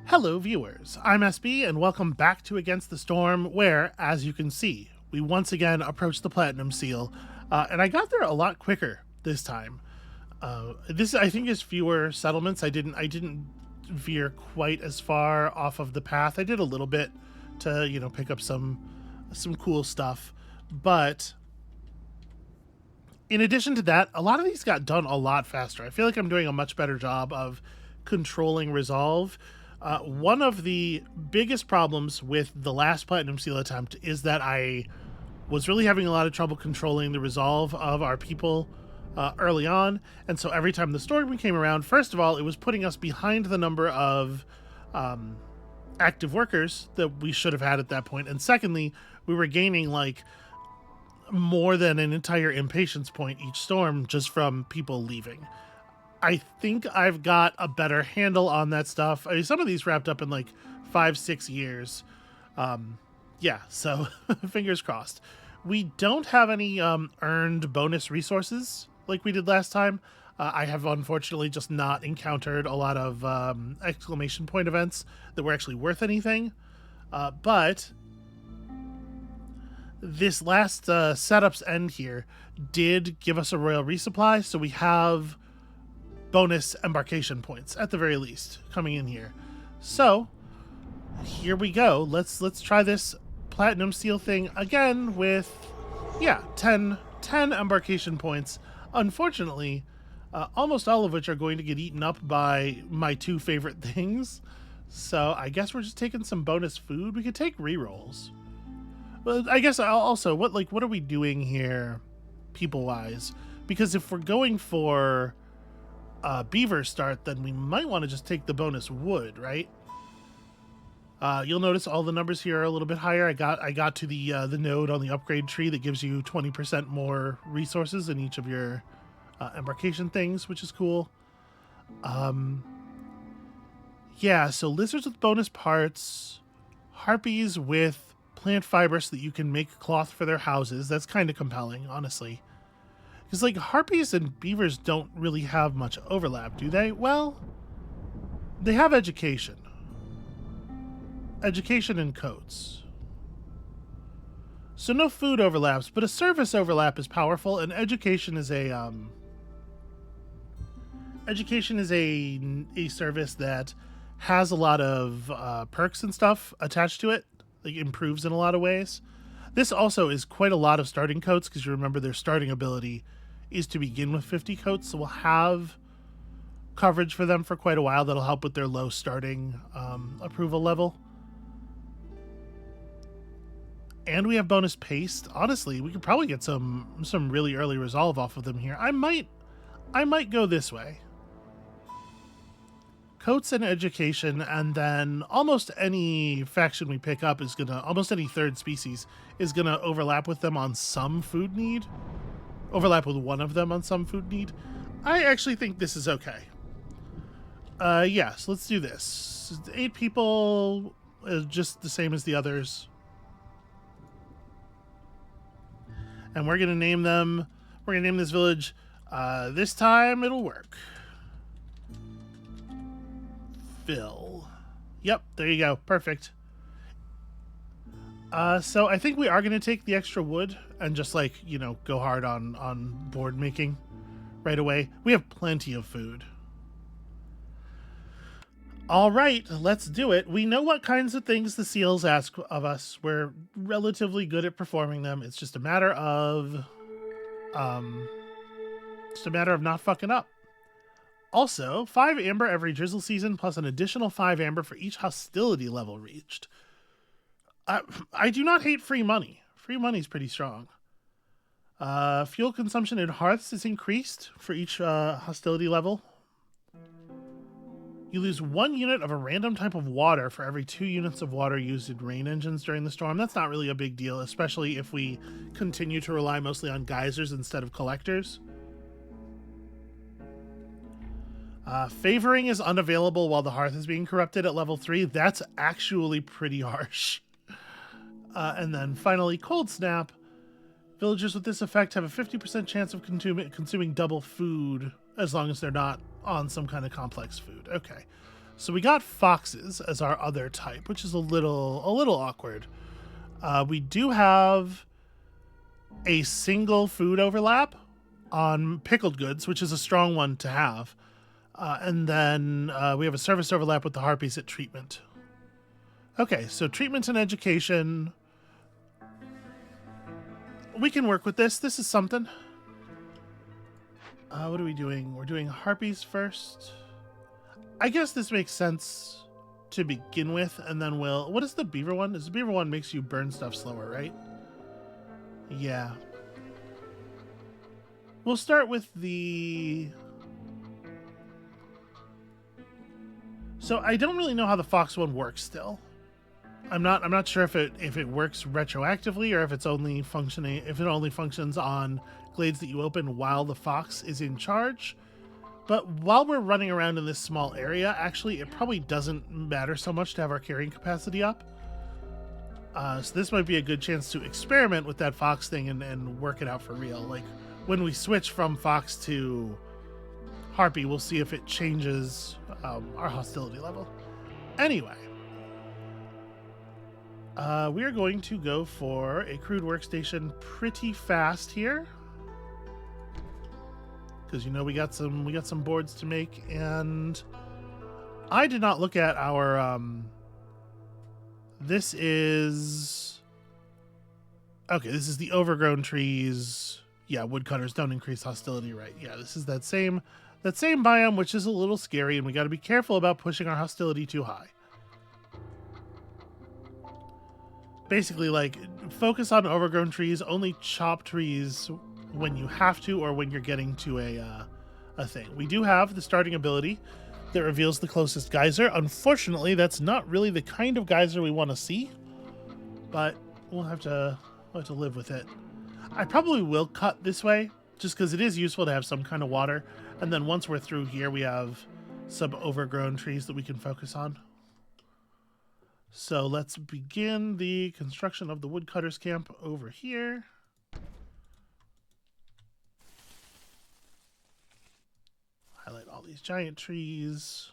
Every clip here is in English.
Hello viewers, I'm SB and welcome back to Against the Storm where, as you can see, we once again approached the Platinum Seal, and I got there a lot quicker this time. This, I think, is fewer settlements. I didn't veer quite as far off of the path. I did a little bit to, pick up some cool stuff, but in addition to that, a lot of these got done a lot faster. I feel like I'm doing a much better job of controlling resolve. One of the biggest problems with the last Platinum Seal attempt is that I was really having a lot of trouble controlling the resolve of our people early on, and so every time the storm came around, first of all, it was putting us behind the number of active workers that we should have had at that point, and secondly, we were gaining like more than an entire impatience point each storm just from people leaving. I think I've got a better handle on that stuff. I mean, some of these wrapped up in like 5-6 years. Yeah, so fingers crossed. We don't have any earned bonus resources like we did last time. I have unfortunately just not encountered a lot of exclamation point events that were actually worth anything. But this last setup's end here did give us a royal resupply, so we have bonus embarkation points at the very least coming in here. So here we go. Let's try this Platinum Seal thing again with 10 embarkation points. Unfortunately, almost all of which are going to get eaten up by my two favorite things. So I guess we're just taking some bonus food. We could take rerolls. But I guess I'll also what are we doing here people wise? Because if we're going for beaver start, then we might want to just take the bonus wood, right? You'll notice all the numbers here are a little bit higher. I got to the node on the upgrade tree that gives you 20% more resources in each of your embarkation things, which is cool. Yeah, so lizards with bonus parts, harpies with plant fiber so that you can make cloth for their houses. That's kind of compelling, honestly. Because, like, harpies and beavers don't really have much overlap, do they? Well, they have education. Education and coats. So no food overlaps, but a service overlap is powerful, and education is a service that has a lot of perks and stuff attached to it. Like, improves in a lot of ways. This also is quite a lot of starting coats, because you remember their starting ability is to begin with 50 coats, so we'll have coverage for them for quite a while that'll help with their low starting approval level. And we have bonus paste. Honestly, we could probably get some really early resolve off of them here. I might go this way. Coats and education, and then almost any faction we pick up is gonna, almost any third species is gonna overlap with them on some food need. Overlap with one of them on some food need. I actually think this is okay. So let's do this. 8 people, just the same as the others. And we're gonna name them, we're gonna name this village, this time it'll work. Phil. Yep, there you go. Perfect. So I think we are going to take the extra wood and just, like, go hard on board making right away. We have plenty of food. All right, let's do it. We know what kinds of things the seals ask of us. We're relatively good at performing them. It's just a matter of not fucking up. Also, 5 amber every drizzle season, plus an additional 5 amber for each hostility level reached. I do not hate free money. Free money's pretty strong. Fuel consumption in hearths is increased for each hostility level. You lose 1 unit of a random type of water for every 2 units of water used in rain engines during the storm. That's not really a big deal, especially if we continue to rely mostly on geysers instead of collectors. Favoring is unavailable while the hearth is being corrupted at level 3. That's actually pretty harsh. And then finally, Cold Snap. Villagers with this effect have a 50% chance of consuming double food as long as they're not on some kind of complex food. Okay. So we got foxes as our other type, which is a little awkward. We do have a single food overlap on pickled goods, which is a strong one to have. And then we have a service overlap with the harpies at treatment. Okay, so treatment and education. We can work with this. This is something. What are we doing? We're doing harpies first. I guess this makes sense to begin with, and then we'll... What is the beaver one? Is the beaver one makes you burn stuff slower, right? Yeah. We'll start with the... So I don't really know how the fox one works still. I'm not sure if it works retroactively or if it's only functioning if it only functions on glades that you open while the fox is in charge. But while we're running around in this small area, actually it probably doesn't matter so much to have our carrying capacity up. So this might be a good chance to experiment with that fox thing and work it out for real. Like when we switch from fox to harpy, we'll see if it changes our hostility level. Anyway. We are going to go for a crude workstation pretty fast here, because you know we got some boards to make, and I did not look at our this is the overgrown trees. Yeah, woodcutters don't increase hostility, right? Yeah, this is that same biome, which is a little scary, and we got to be careful about pushing our hostility too high. Basically, like, focus on overgrown trees, only chop trees when you have to or when you're getting to a thing. We do have the starting ability that reveals the closest geyser. Unfortunately, that's not really the kind of geyser we want to see, but we'll have to live with it. I probably will cut this way, just because it is useful to have some kind of water, and then once we're through here, we have some overgrown trees that we can focus on. So let's begin the construction of the woodcutters camp over here. Highlight all these giant trees.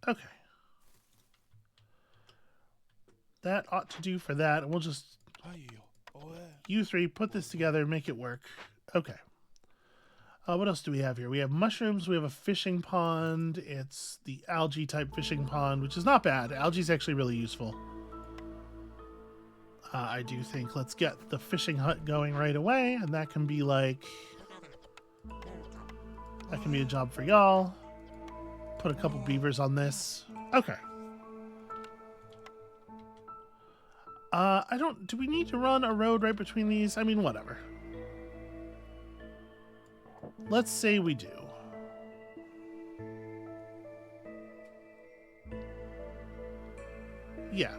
Okay. That ought to do for that. And we'll just, you three, put this together and make it work. Okay. What else do we have here? We have mushrooms. We have a fishing pond. It's the algae type fishing pond, which is not bad. Algae is actually really useful. I do think let's get the fishing hut going right away, and that can be like, that can be a job for y'all. Put a couple beavers on this. Okay. Do we need to run a road right between these? I mean, whatever. Let's say we do. Yeah.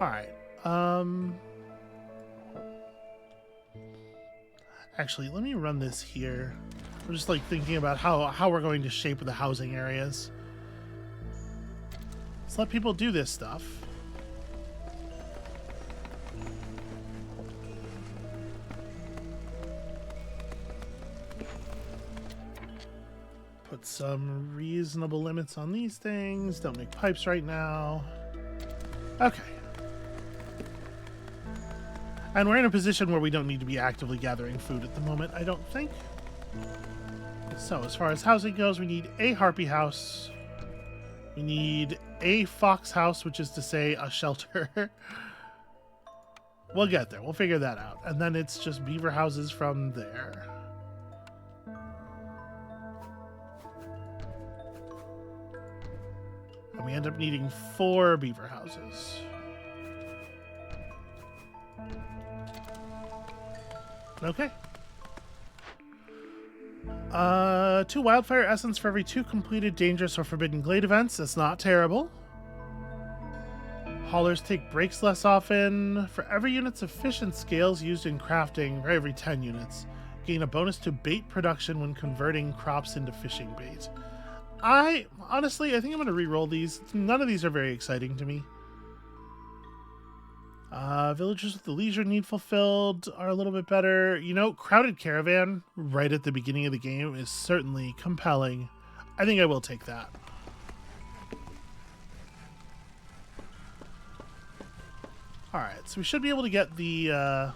All right. Actually, let me run this here. I'm just like thinking about how we're going to shape the housing areas. Let's let people do this stuff. Put some reasonable limits on these things. Don't make pipes right now. Okay. And we're in a position where we don't need to be actively gathering food at the moment, I don't think. So as far as housing goes, we need a harpy house. We need a fox house, which is to say a shelter. We'll get there. We'll figure that out. And then it's just beaver houses from there. And we end up needing 4 beaver houses. Okay. 2 wildfire essence for every 2 completed dangerous or forbidden glade events. That's not terrible. Haulers take breaks less often. For every unit's efficient scales used in crafting, or every 10 units, gain a bonus to bait production when converting crops into fishing bait. Honestly, I think I'm going to re-roll these. None of these are very exciting to me. Villagers with the leisure need fulfilled are a little bit better. You know, crowded caravan right at the beginning of the game is certainly compelling. I think I will take that. All right, so we should be able to get the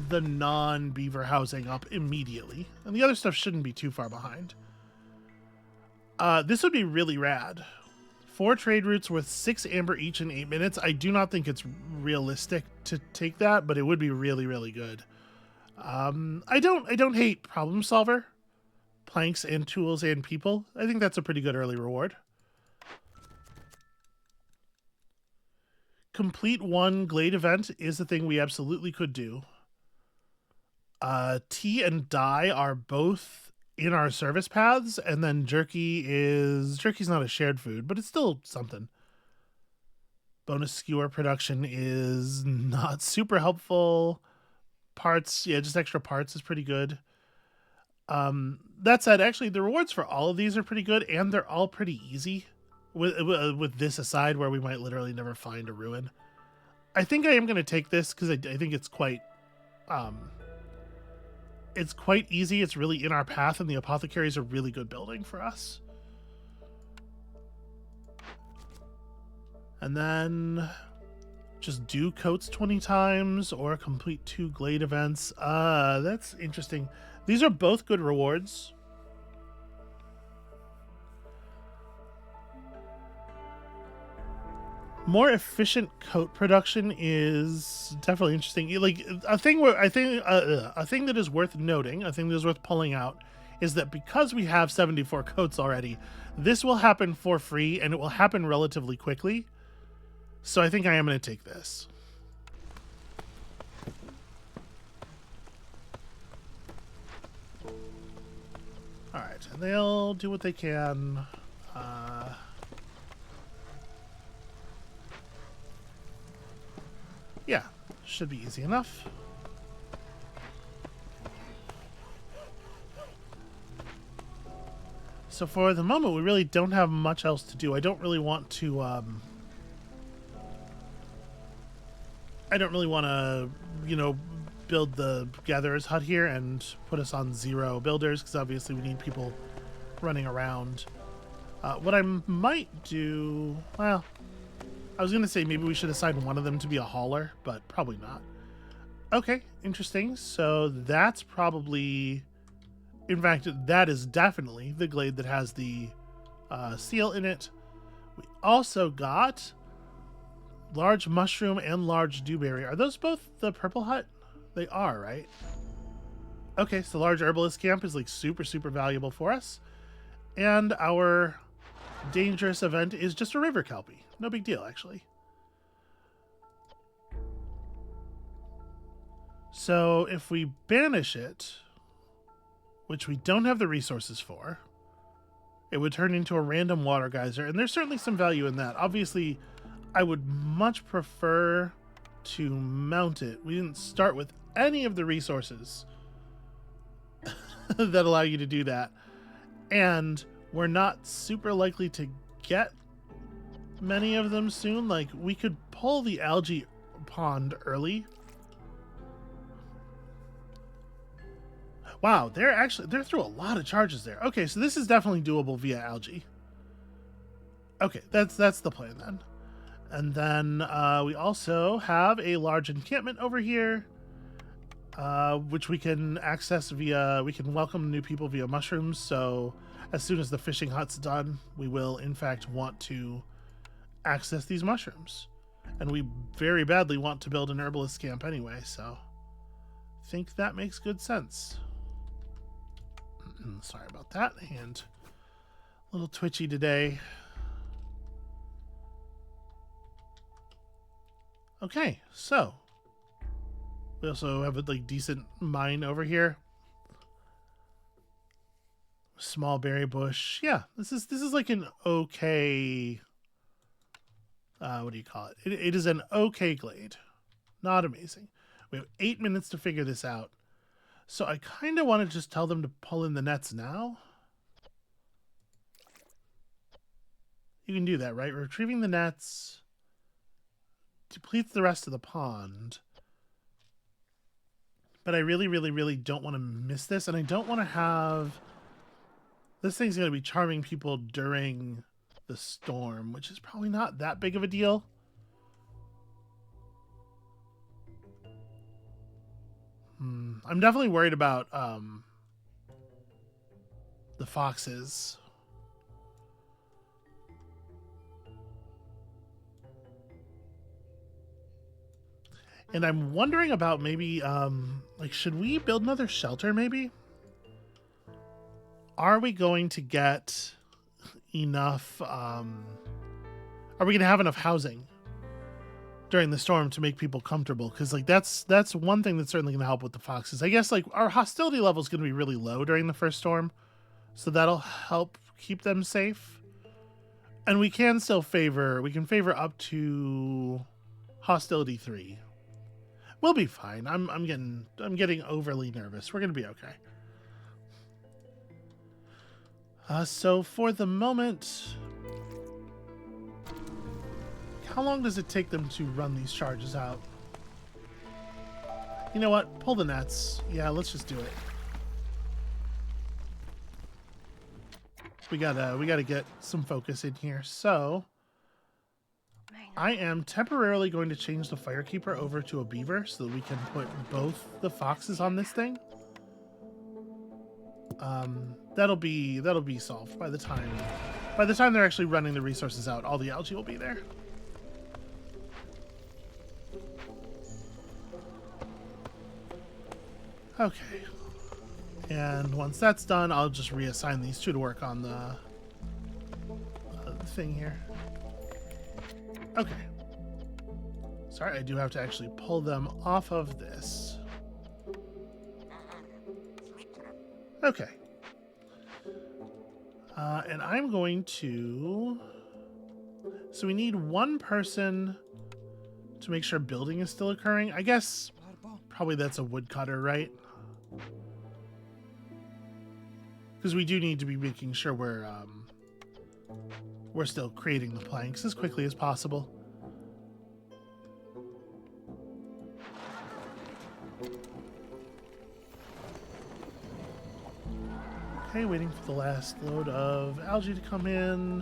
non-beaver housing up immediately, and the other stuff shouldn't be too far behind. This would be really rad. 4 trade routes worth 6 amber each in 8 minutes. I do not think it's realistic to take that, but it would be really, really good. I don't hate problem solver, planks and tools and people. I think that's a pretty good early reward. Complete 1 Glade event is the thing we absolutely could do. Tea and dye are both in our service paths, and then jerky's not a shared food, but it's still something. Bonus skewer production is not super helpful. Parts, yeah, just extra parts is pretty good. That said, actually the rewards for all of these are pretty good, and they're all pretty easy, with this aside, where we might literally never find a ruin. I think I am going to take this because I think it's quite easy. It's really in our path, and the apothecary is a really good building for us. And then just do coats 20 times or complete 2 Glade events. That's interesting. These are both good rewards. More efficient coat production is definitely interesting. Like a thing that is worth noting, a thing that is worth pulling out, is that because we have 74 coats already, this will happen for free, and it will happen relatively quickly. So I think I am going to take this. All right, and they'll do what they can. Yeah, should be easy enough. So for the moment, we really don't have much else to do. I don't really want to, you know, build the gatherer's hut here and put us on 0 builders, because obviously we need people running around. What I might do, well, I was going to say maybe we should assign one of them to be a hauler, but probably not. Okay, interesting. So that's probably, in fact, that is definitely the glade that has the seal in it. We also got large mushroom and large dewberry. Are those both the purple hut? They are, right? Okay, so large herbalist camp is like super, super valuable for us. And our dangerous event is just a river kelpie. No big deal, actually. So if we banish it, which we don't have the resources for, it would turn into a random water geyser, and there's certainly some value in that. Obviously, I would much prefer to mount it. We didn't start with any of the resources that allow you to do that, and we're not super likely to get many of them soon. Like, we could pull the algae pond early. Wow, they're through a lot of charges there. Okay, so this is definitely doable via algae. Okay, that's the plan then. And then we also have a large encampment over here, which we can access via, we can welcome new people via mushrooms. So as soon as the fishing hut's done, we will in fact want to access these mushrooms. And we very badly want to build an herbalist camp anyway, so I think that makes good sense. Sorry about that, and a little twitchy today. Okay, so we also have a like decent mine over here. Small berry bush. Yeah, this is like an okay, what do you call it? It is an okay glade. Not amazing. We have 8 minutes to figure this out. So I kind of want to just tell them to pull in the nets now. You can do that, right? Retrieving the nets depletes the rest of the pond. But I really, really, really don't want to miss this, and I don't want to have This thing's going to be charming people during the storm, which is probably not that big of a deal. I'm definitely worried about the foxes. And I'm wondering about maybe, like, should we build another shelter maybe? Are we going to get enough, are we going to have enough housing during the storm to make people comfortable? Because, like, that's one thing that's certainly going to help with the foxes. I guess, like, our hostility level is going to be really low during the first storm, so that'll help keep them safe. And we can still favor, we can favor up to hostility 3. We'll be fine. I'm getting overly nervous. We're gonna be okay. So for the moment, how long does it take them to run these charges out? You know what? Pull the nets. Yeah, let's just do it. We gotta get some focus in here. So I am temporarily going to change the firekeeper over to a beaver so that we can put both the foxes on this thing. That'll be solved by the time they're actually running the resources out. All the algae will be there. Okay. And once that's done, I'll just reassign these two to work on the thing here. Okay. Sorry, I do have to actually pull them off of this. Okay. And I'm going to... So we need one person to make sure building is still occurring. I guess probably that's a woodcutter, right? Because we do need to be making sure we're still creating the planks as quickly as possible. Okay, waiting for the last load of algae to come in.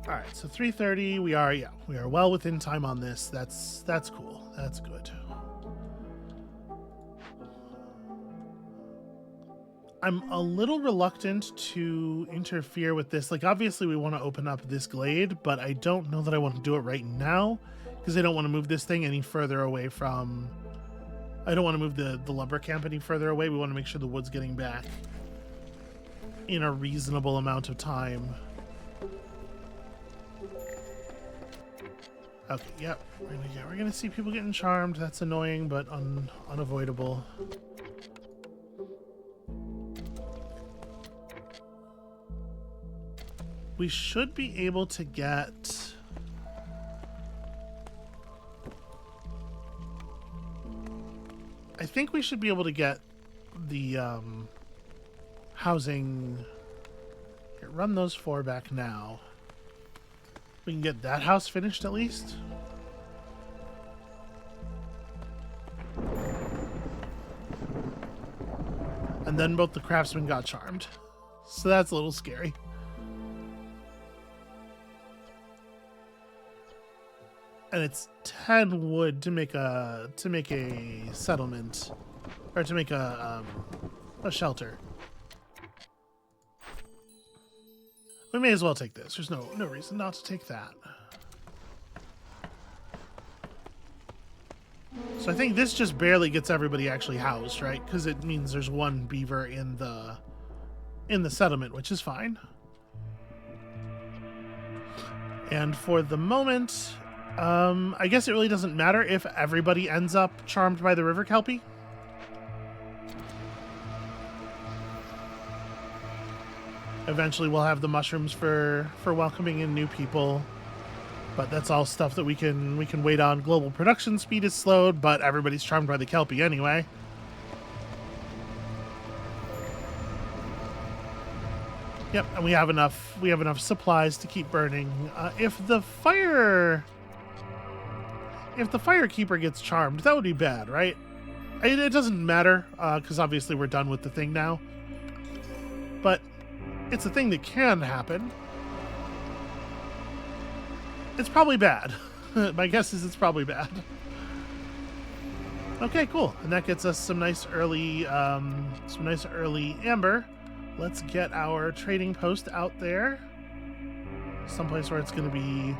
All right, so 3:30. We are well within time on this. That's cool. That's good. I'm a little reluctant to interfere with this. Like, obviously we want to open up this glade, but I don't know that I want to do it right now because I don't want to move this thing any further away from... I don't want to move the lumber camp any further away. We want to make sure the wood's getting back in a reasonable amount of time. Okay, yep. We're gonna see people getting charmed. That's annoying, but unavoidable. We should be able to get... I think we should be able to get the housing... Here, run those 4 back now. We can get that house finished at least. And then both the craftsmen got charmed. So that's a little scary. And it's 10 wood to make a settlement, or to make a shelter. We may as well take this. There's no reason not to take that. So I think this just barely gets everybody actually housed, right? Because it means there's 1 beaver in the settlement, which is fine. And for the moment, I guess it really doesn't matter if everybody ends up charmed by the river kelpie. Eventually we'll have the mushrooms for welcoming in new people, but that's all stuff that we can wait on. Global production speed is slowed, but everybody's charmed by the kelpie anyway. Yep, and we have enough supplies to keep burning. If the firekeeper gets charmed, that would be bad, right? It doesn't matter, because obviously we're done with the thing now. But It's a thing that can happen. It's probably bad. My guess is it's probably bad. Okay, cool. And that gets us some nice early amber. Let's get our trading post out there. Someplace where it's going to be...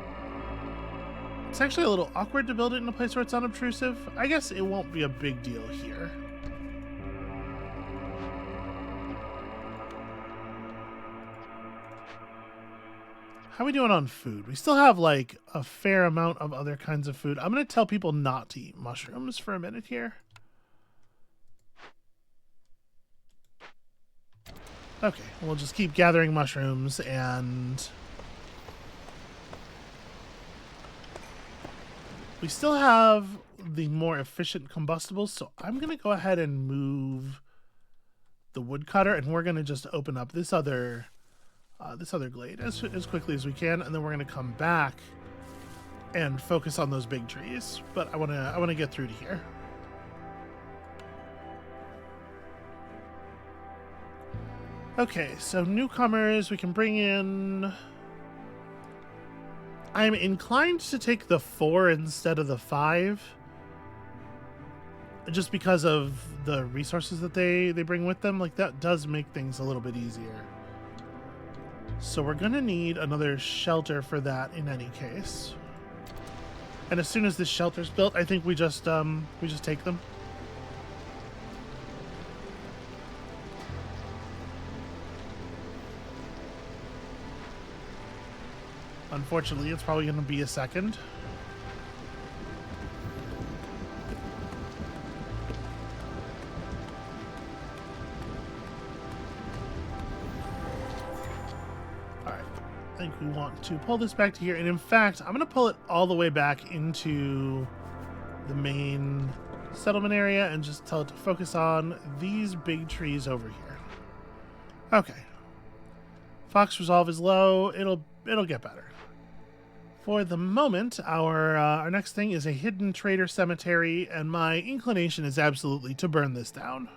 It's actually a little awkward to build it in a place where it's unobtrusive. I guess it won't be a big deal here. How are we doing on food? We still have like a fair amount of other kinds of food. I'm going to tell people not to eat mushrooms for a minute here. Okay, we'll just keep gathering mushrooms and... We still have the more efficient combustibles, so I'm going to go ahead and move the woodcutter, and we're going to just open up this other glade as quickly as we can, and then we're going to come back and focus on those big trees. But I want to get through to here. Okay, so newcomers we can bring in. I'm inclined to take the 4 instead of the 5, just because of the resources that they bring with them. Like, that does make things a little bit easier. So we're gonna need another shelter for that in any case. And as soon as this shelter's built, I think we just take them. Unfortunately, it's probably gonna be a second. I think we want to pull this back to here, and in fact I'm going to pull it all the way back into the main settlement area and just tell it to focus on these big trees over here. Okay, Fox resolve is low. It'll get better. For the moment, our next thing is a hidden trader cemetery, and my inclination is absolutely to burn this down.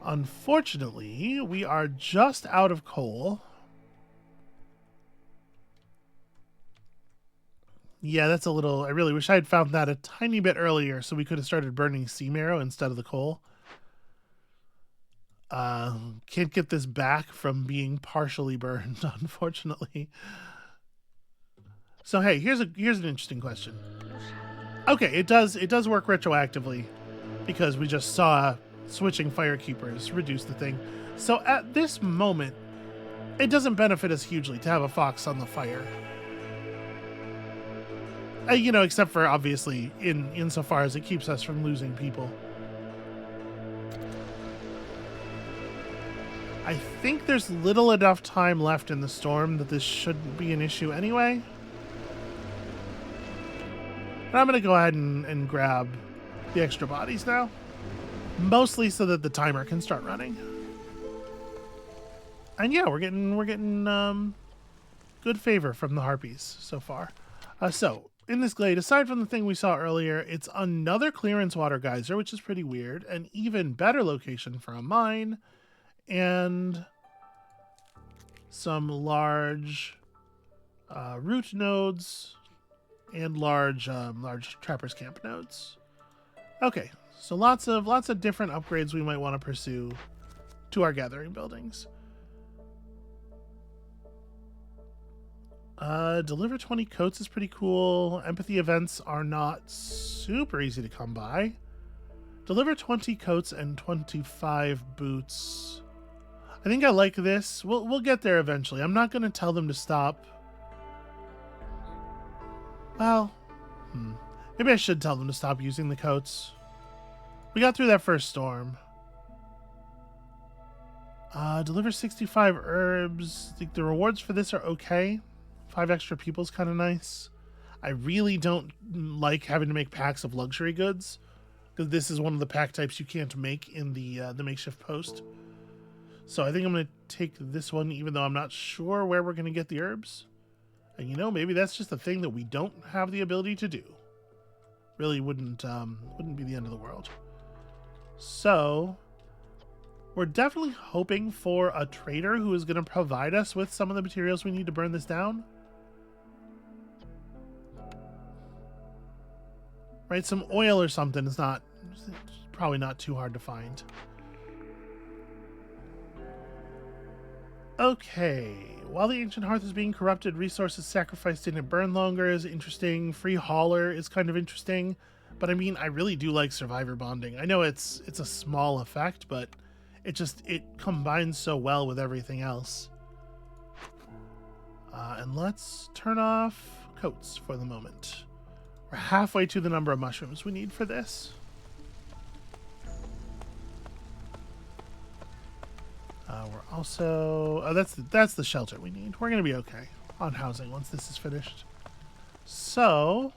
Unfortunately, we are just out of coal. Yeah, that's a little... I really wish I had found that a tiny bit earlier so we could have started burning sea marrow instead of the coal. Can't get this back from being partially burned, unfortunately. So hey, here's an interesting question. Okay, it does work retroactively because we just saw switching firekeepers reduce the thing. So at this moment, it doesn't benefit us hugely to have a fox on the fire. You know, except for obviously insofar as it keeps us from losing people. I think there's little enough time left in the storm that this shouldn't be an issue anyway. But I'm going to go ahead and grab the extra bodies now. Mostly so that the timer can start running. And yeah, we're getting good favor from the harpies so far. So, in this glade, aside from the thing we saw earlier, it's another clearance water geyser, which is pretty weird. An even better location for a mine. And some large root nodes and large trappers camp nodes. Okay, so lots of different upgrades we might want to pursue to our gathering buildings. Deliver 20 coats is pretty cool. Empathy events are not super easy to come by. Deliver 20 coats and 25 boots. I think I like this. We'll get there eventually. I'm not going to tell them to stop. Well, maybe I should tell them to stop using the coats. We got through that first storm. Deliver 65 herbs. I think the rewards for this are okay. 5 extra people is kind of nice. I really don't like having to make packs of luxury goods, because this is one of the pack types you can't make in the makeshift post. So I think I'm going to take this one, even though I'm not sure where we're going to get the herbs. And you know, maybe that's just a thing that we don't have the ability to do. Really wouldn't be the end of the world. So We're definitely hoping for a trader who is going to provide us with some of the materials we need to burn this down. Right, some oil or something is not, probably not too hard to find. Okay, while the ancient hearth is being corrupted, resources sacrificed didn't burn longer is interesting. Free hauler is kind of interesting, but I mean, I really do like survivor bonding. I know it's a small effect, but it combines so well with everything else. And let's turn off coats for the moment. We're halfway to the number of mushrooms we need for this. We're also... Oh, that's the shelter we need. We're going to be okay on housing once this is finished. So...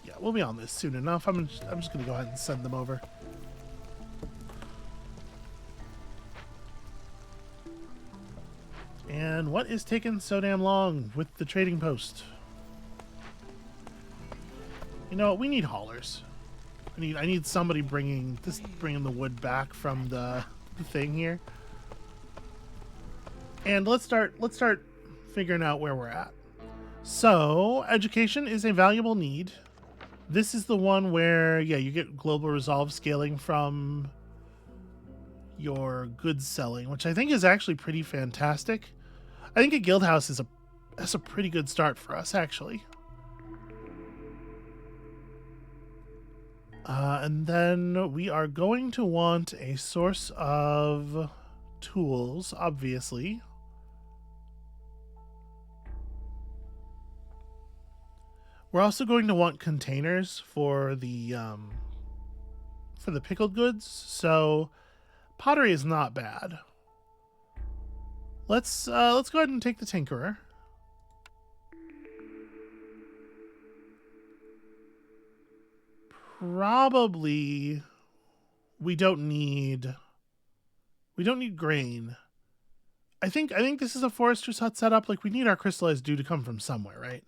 yeah, we'll be on this soon enough. I'm just going to go ahead and send them over. And what is taking so damn long with the trading post? You know what? We need haulers. I need somebody bringing the wood back from the thing here. And let's start figuring out where we're at. So, education is a valuable need. This is the one where, yeah, you get global resolve scaling from your goods selling, which I think is actually pretty fantastic. I think a guild house that's a pretty good start for us, actually. And then we are going to want a source of tools, obviously. We're also going to want containers for the pickled goods. So pottery is not bad. Let's go ahead and take the tinkerer. Probably we don't need grain. I think this is a forester's hut setup. Like, we need our crystallized dew to come from somewhere, right?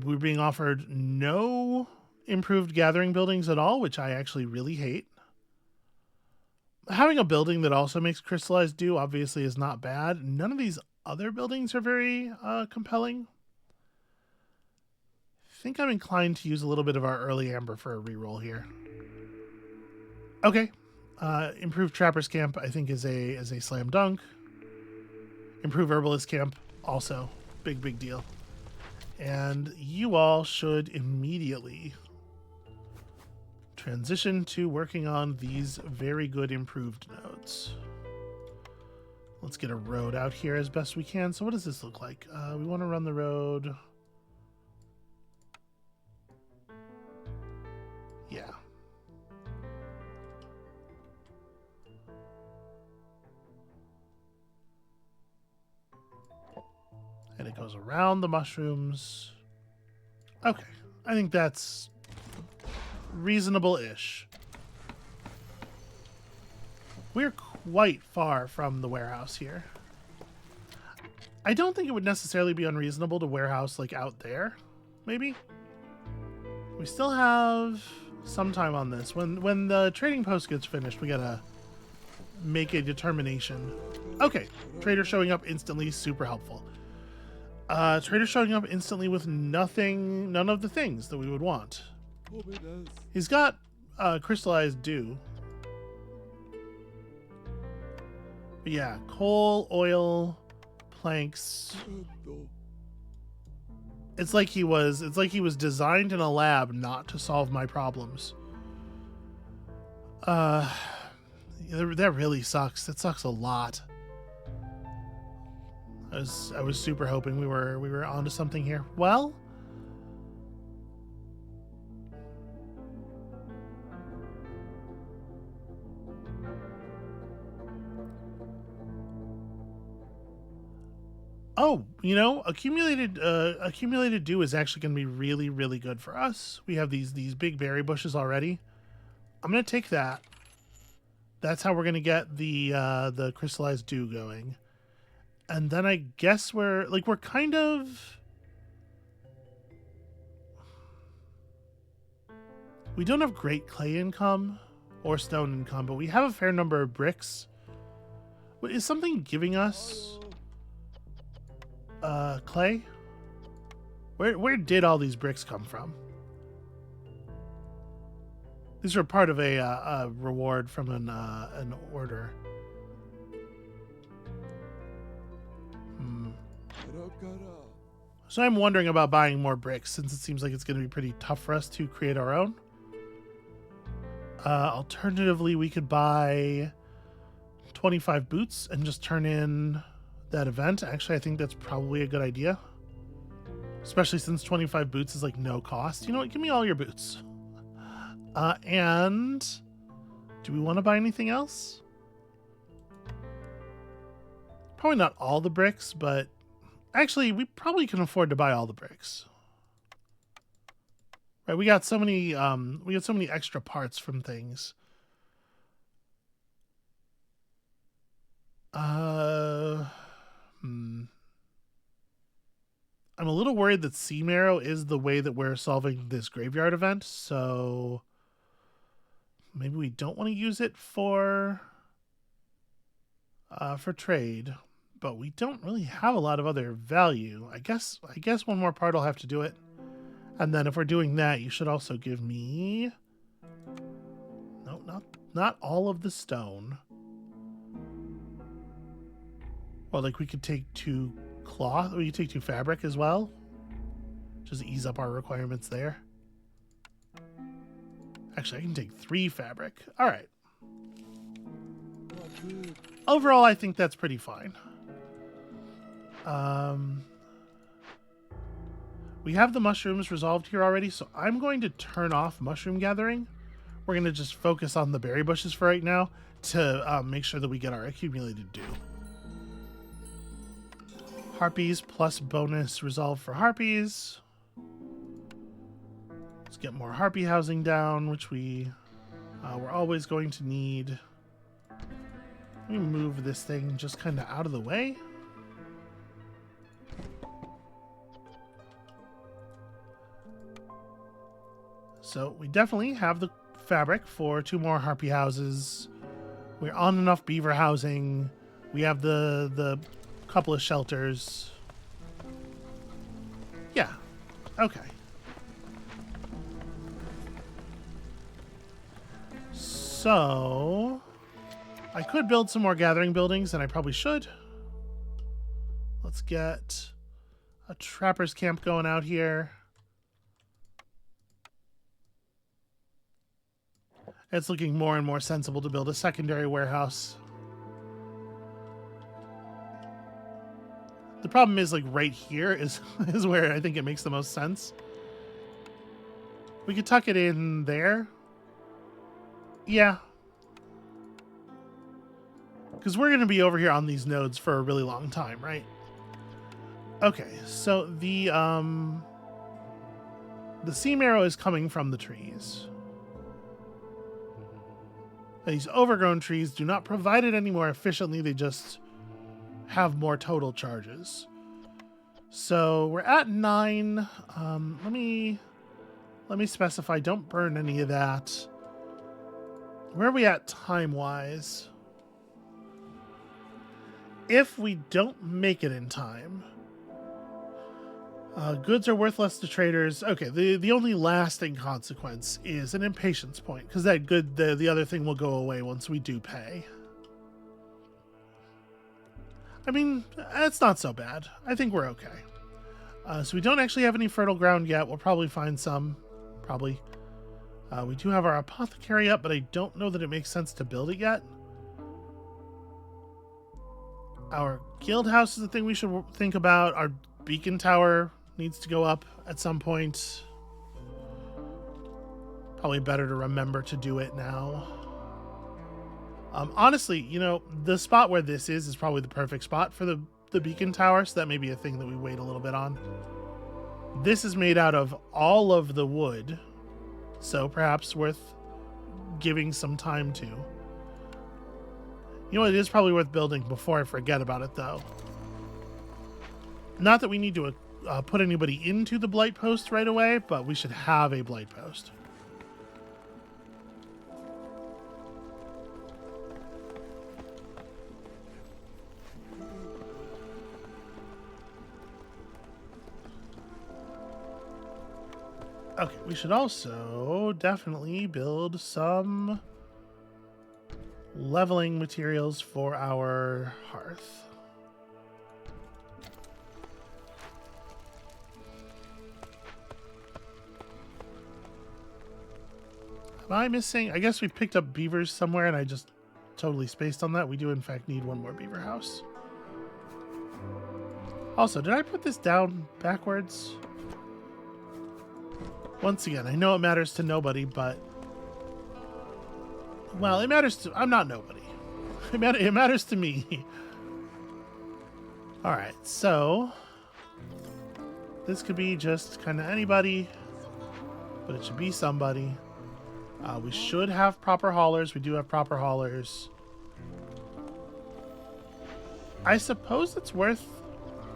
We're being offered no improved gathering buildings at all, which I actually really hate. Having a building that also makes crystallized dew obviously is not bad. None of these other buildings are very compelling. I think I'm inclined to use a little bit of our early amber for a reroll here. Okay. Improved Trapper's Camp, I think, is a slam dunk. Improved Herbalist Camp, also. Big deal. And you all should immediately transition to working on these very good improved nodes. Let's get a road out here as best we can. So what does this look like? We want to run the road... yeah. And it goes around the mushrooms. Okay. I think that's reasonable-ish. We're quite far from the warehouse here. I don't think it would necessarily be unreasonable to warehouse, like, out there. Maybe? We still have some time on this. When the trading post gets finished, we gotta make a determination. Okay. Trader showing up instantly, super helpful. Trader showing up instantly with none of the things that we would want. He's got crystallized dew. But yeah, coal, oil, planks. It's like he was designed in a lab not to solve my problems. That really sucks. That sucks a lot. I was super hoping we were onto something here. Well, oh, you know, accumulated dew is actually going to be really good for us. We have these big berry bushes already. I'm going to take that. That's how we're going to get the crystallized dew going. And then I guess we're kind of... We don't have great clay income or stone income, but we have a fair number of bricks. Is something giving us clay? Where did all these bricks come from? These are part of a reward from an order. So I'm wondering about buying more bricks, since it seems like it's going to be pretty tough for us to create our own. Alternatively, we could buy 25 boots and just turn in that event. Actually, I think that's probably a good idea. Especially since 25 boots is like no cost. You know what? Give me all your boots. And do we want to buy anything else? Probably not all the bricks, but actually we probably can afford to buy all the bricks. Right, we got so many extra parts from things. I'm a little worried that sea marrow is the way that we're solving this graveyard event, so maybe we don't want to use it for trade, but we don't really have a lot of other value. I guess one more part will have to do it. And then if we're doing that, you should also give me... No, not all of the stone. Well, like we could take 2 cloth, we could take 2 fabric as well. Just ease up our requirements there. Actually, I can take 3 fabric. All right. Overall, I think that's pretty fine. We have the mushrooms resolved here already, so I'm going to turn off mushroom gathering. We're going to just focus on the berry bushes for right now to make sure that we get our accumulated dew. Harpies plus bonus resolve for harpies. Let's get more harpy housing down, which we're always going to need. Let me move this thing just kind of out of the way. So we definitely have the fabric for 2 more harpy houses. We're on enough beaver housing. We have the couple of shelters. Yeah. Okay. So I could build some more gathering buildings, and I probably should. Let's get a trapper's camp going out here. It's looking more and more sensible to build a secondary warehouse. The problem is, like, right here is where I think it makes the most sense. We could tuck it in there. Yeah. Because we're going to be over here on these nodes for a really long time, right? Okay, so the sea marrow is coming from the trees. These overgrown trees do not provide it any more efficiently. They just have more total charges. So we're at 9. Let me specify. Don't burn any of that. Where are we at time-wise? If we don't make it in time, goods are worth less to traders. Okay, the only lasting consequence is an impatience point, because that good the other thing will go away once we do pay. I mean, it's not so bad. I think we're okay. So we don't actually have any fertile ground yet. We'll probably find some. Probably. We do have our apothecary up, but I don't know that it makes sense to build it yet. Our guild house is the thing we should think about. Our beacon tower needs to go up at some point. Probably better to remember to do it now. Honestly, you know, the spot where this is probably the perfect spot for the beacon tower, so that may be a thing that we wait a little bit on. This is made out of all of the wood, so perhaps worth giving some time to. You know, it is probably worth building before I forget about it, though. Not that we need to put anybody into the blight post right away, but we should have a blight post. Okay, we should also definitely build some leveling materials for our hearth. Am I missing? I guess we picked up beavers somewhere and I just totally spaced on that. We do in fact need one more beaver house. Also, did I put this down backwards? Once again, I know it matters to nobody, but... Well, it matters to... I'm not nobody. It matters to me. Alright, so... This could be just kind of anybody, but it should be somebody. We should have proper haulers. We do have proper haulers. I suppose it's worth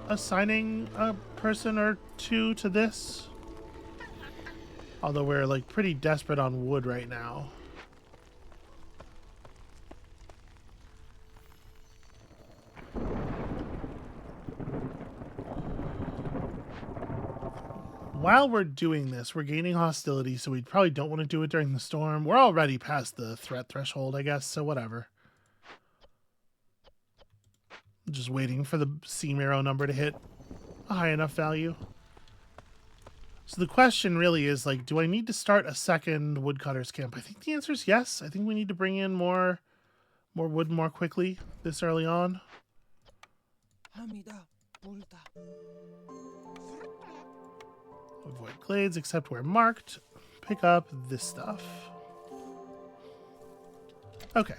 assigning a person or two to this. Although we're like pretty desperate on wood right now. While we're doing this, we're gaining hostility, so we probably don't want to do it during the storm. We're already past the threat threshold, I guess, so whatever. Just waiting for the seam arrow number to hit a high enough value. So the question really is, like, do I need to start a second woodcutter's camp? I think the answer is yes. I think we need to bring in more wood more quickly this early on. Avoid glades except where marked. Pick up this stuff. Okay.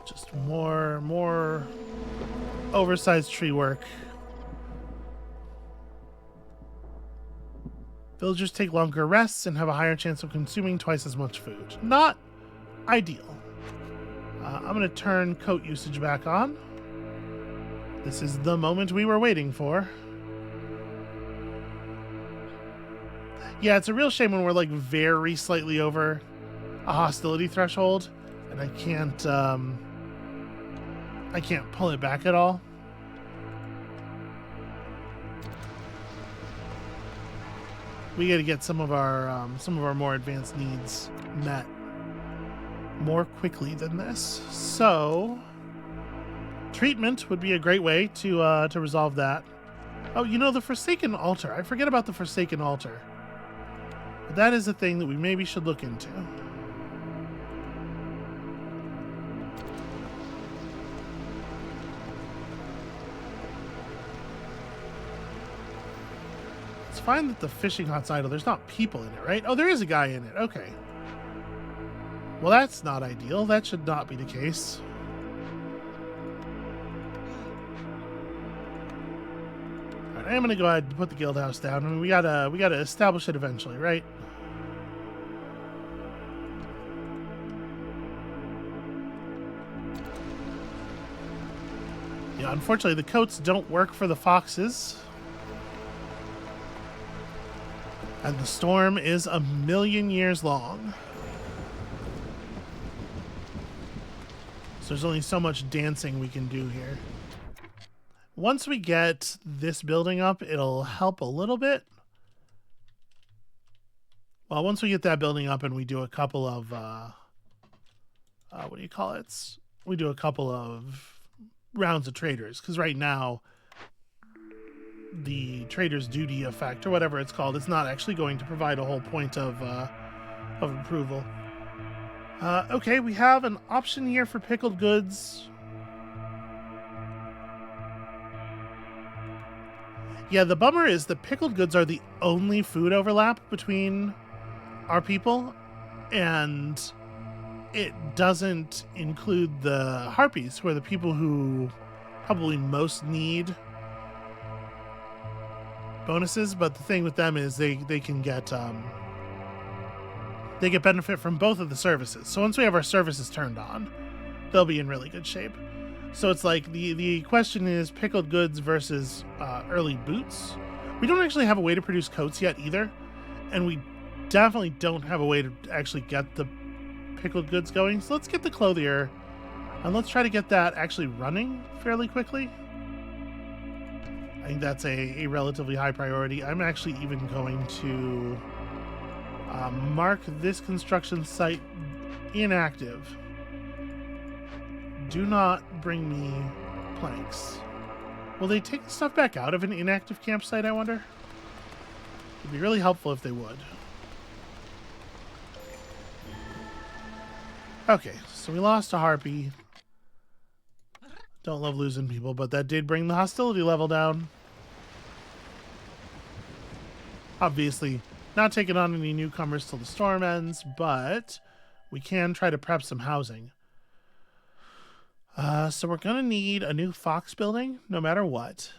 Just more oversized tree work. Villagers take longer rests and have a higher chance of consuming twice as much food. Not ideal. I'm going to turn coat usage back on. This is the moment we were waiting for. Yeah, it's a real shame when we're like very slightly over a hostility threshold and I can't pull it back at all. We got to get some of our more advanced needs met more quickly than this. So, treatment would be a great way to resolve that. Oh, you know, the Forsaken Altar. I forget about the Forsaken Altar. But that is a thing that we maybe should look into. It's fine that the fishing hut's idle. There's not people in it, right? Oh, there is a guy in it. Okay. Well, that's not ideal. That should not be the case. All right, I am going to go ahead and put the guild house down. I mean, we gotta establish it eventually, right? Yeah, unfortunately, the coats don't work for the foxes. And the storm is 1,000,000 years long. So there's only so much dancing we can do here. Once we get this building up, it'll help a little bit. Well, once we get that building up and we do a couple of, what do you call it? We do a couple of rounds of traders. Because right now, the trader's duty effect, or whatever it's called, it's not actually going to provide a whole point of approval. Okay, we have an option here for pickled goods. Yeah, the bummer is the pickled goods are the only food overlap between our people, and it doesn't include the harpies, who are the people who probably most need bonuses. But the thing with them is they can get they get benefit from both of the services. So once we have our services turned on, they'll be in really good shape. So it's like the question is pickled goods versus early boots. We don't actually have a way to produce coats yet either, and we definitely don't have a way to actually get the pickled goods going. So let's get the clothier, and let's try to get that actually running fairly quickly. I think that's a relatively high priority. I'm actually even going to mark this construction site inactive. Do not bring me planks. Will they take the stuff back out of an inactive campsite, I wonder? It'd be really helpful if they would. Okay, so we lost a harpy. Don't love losing people, but that did bring the hostility level down. Obviously, not taking on any newcomers till the storm ends, but we can try to prep some housing. So we're going to need a new fox building, no matter what.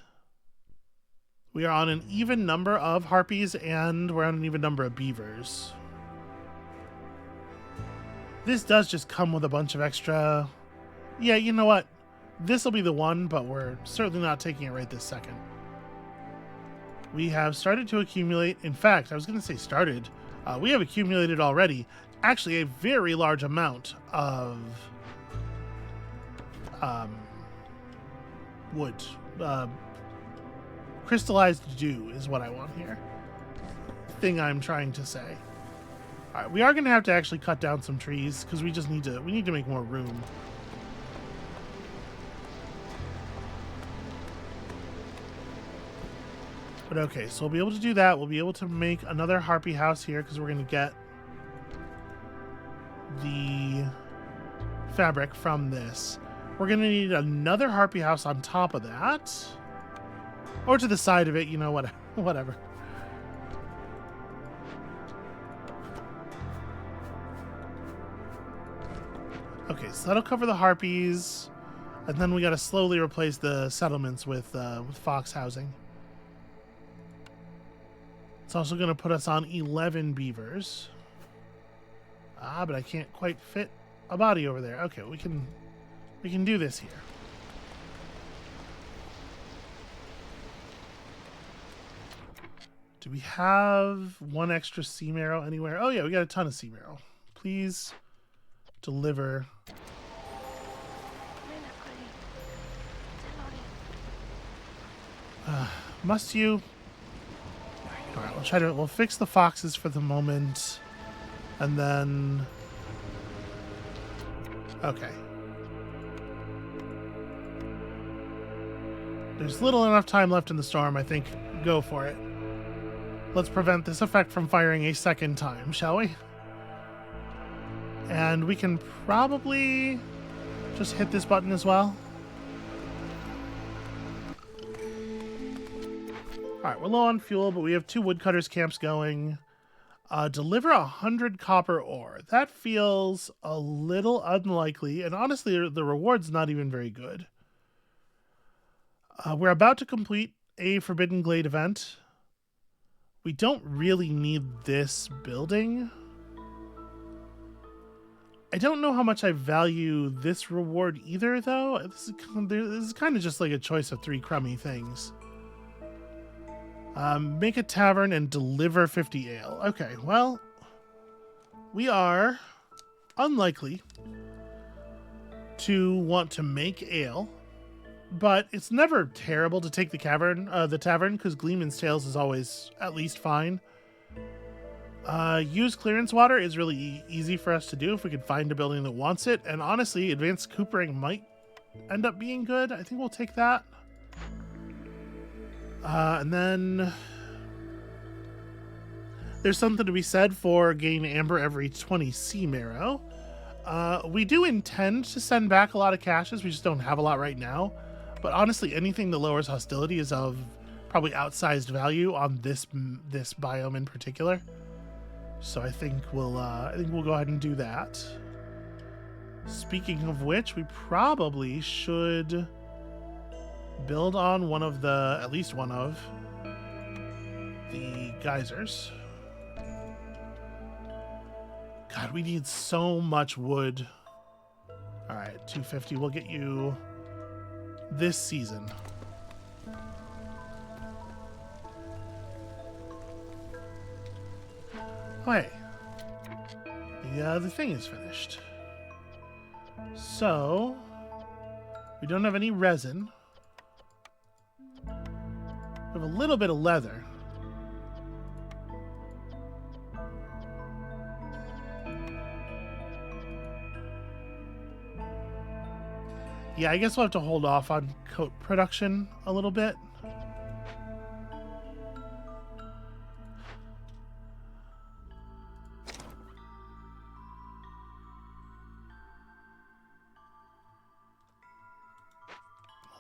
We are on an even number of harpies, and we're on an even number of beavers. This does just come with a bunch of extra... Yeah, you know what? This will be the one, but we're certainly not taking it right this second. We have started to accumulate. In fact, I was going to say started. We have accumulated already, actually, a very large amount of wood. Crystallized dew is what I want here. Thing I'm trying to say. All right, we are going to have to actually cut down some trees because we need to make more room. But okay, so we'll be able to do that. We'll be able to make another harpy house here because we're going to get the fabric from this. We're going to need another harpy house on top of that. Or to the side of it, you know, whatever. Okay, so that'll cover the harpies. And then we got to slowly replace the settlements with fox housing. It's also going to put us on 11 beavers. But I can't quite fit a body over there. Okay, we can do this here. Do we have one extra sea marrow anywhere? Oh yeah, we got a ton of sea marrow. Please deliver. Must you? All right, we'll fix the foxes for the moment, and then, okay. There's little enough time left in the storm, I think. Go for it. Let's prevent this effect from firing a second time, shall we? And we can probably just hit this button as well. All right, we're low on fuel, but we have 2 woodcutters camps going. Deliver 100 copper ore. That feels a little unlikely, and honestly, the reward's not even very good. We're about to complete a Forbidden Glade event. We don't really need this building. I don't know how much I value this reward either, though. This is kind of just like a choice of 3 crummy things. Make a tavern and deliver 50 ale. Okay, well, we are unlikely to want to make ale, but it's never terrible to take the tavern, because Gleeman's Tales is always at least fine. Use clearance water is really easy for us to do if we could find a building that wants it, and honestly, advanced coopering might end up being good. I think we'll take that. And then there's something to be said for gain amber every 20 sea marrow. We do intend to send back a lot of caches. We just don't have a lot right now. But honestly, anything that lowers hostility is of probably outsized value on this biome in particular. So I think we'll go ahead and do that. Speaking of which, we probably should build on at least one of the geysers. God, we need so much wood. All right, 250. We'll get you this season. Oh, hey. The thing is finished. So, we don't have any resin. We have a little bit of leather. Yeah, I guess we'll have to hold off on coat production a little bit.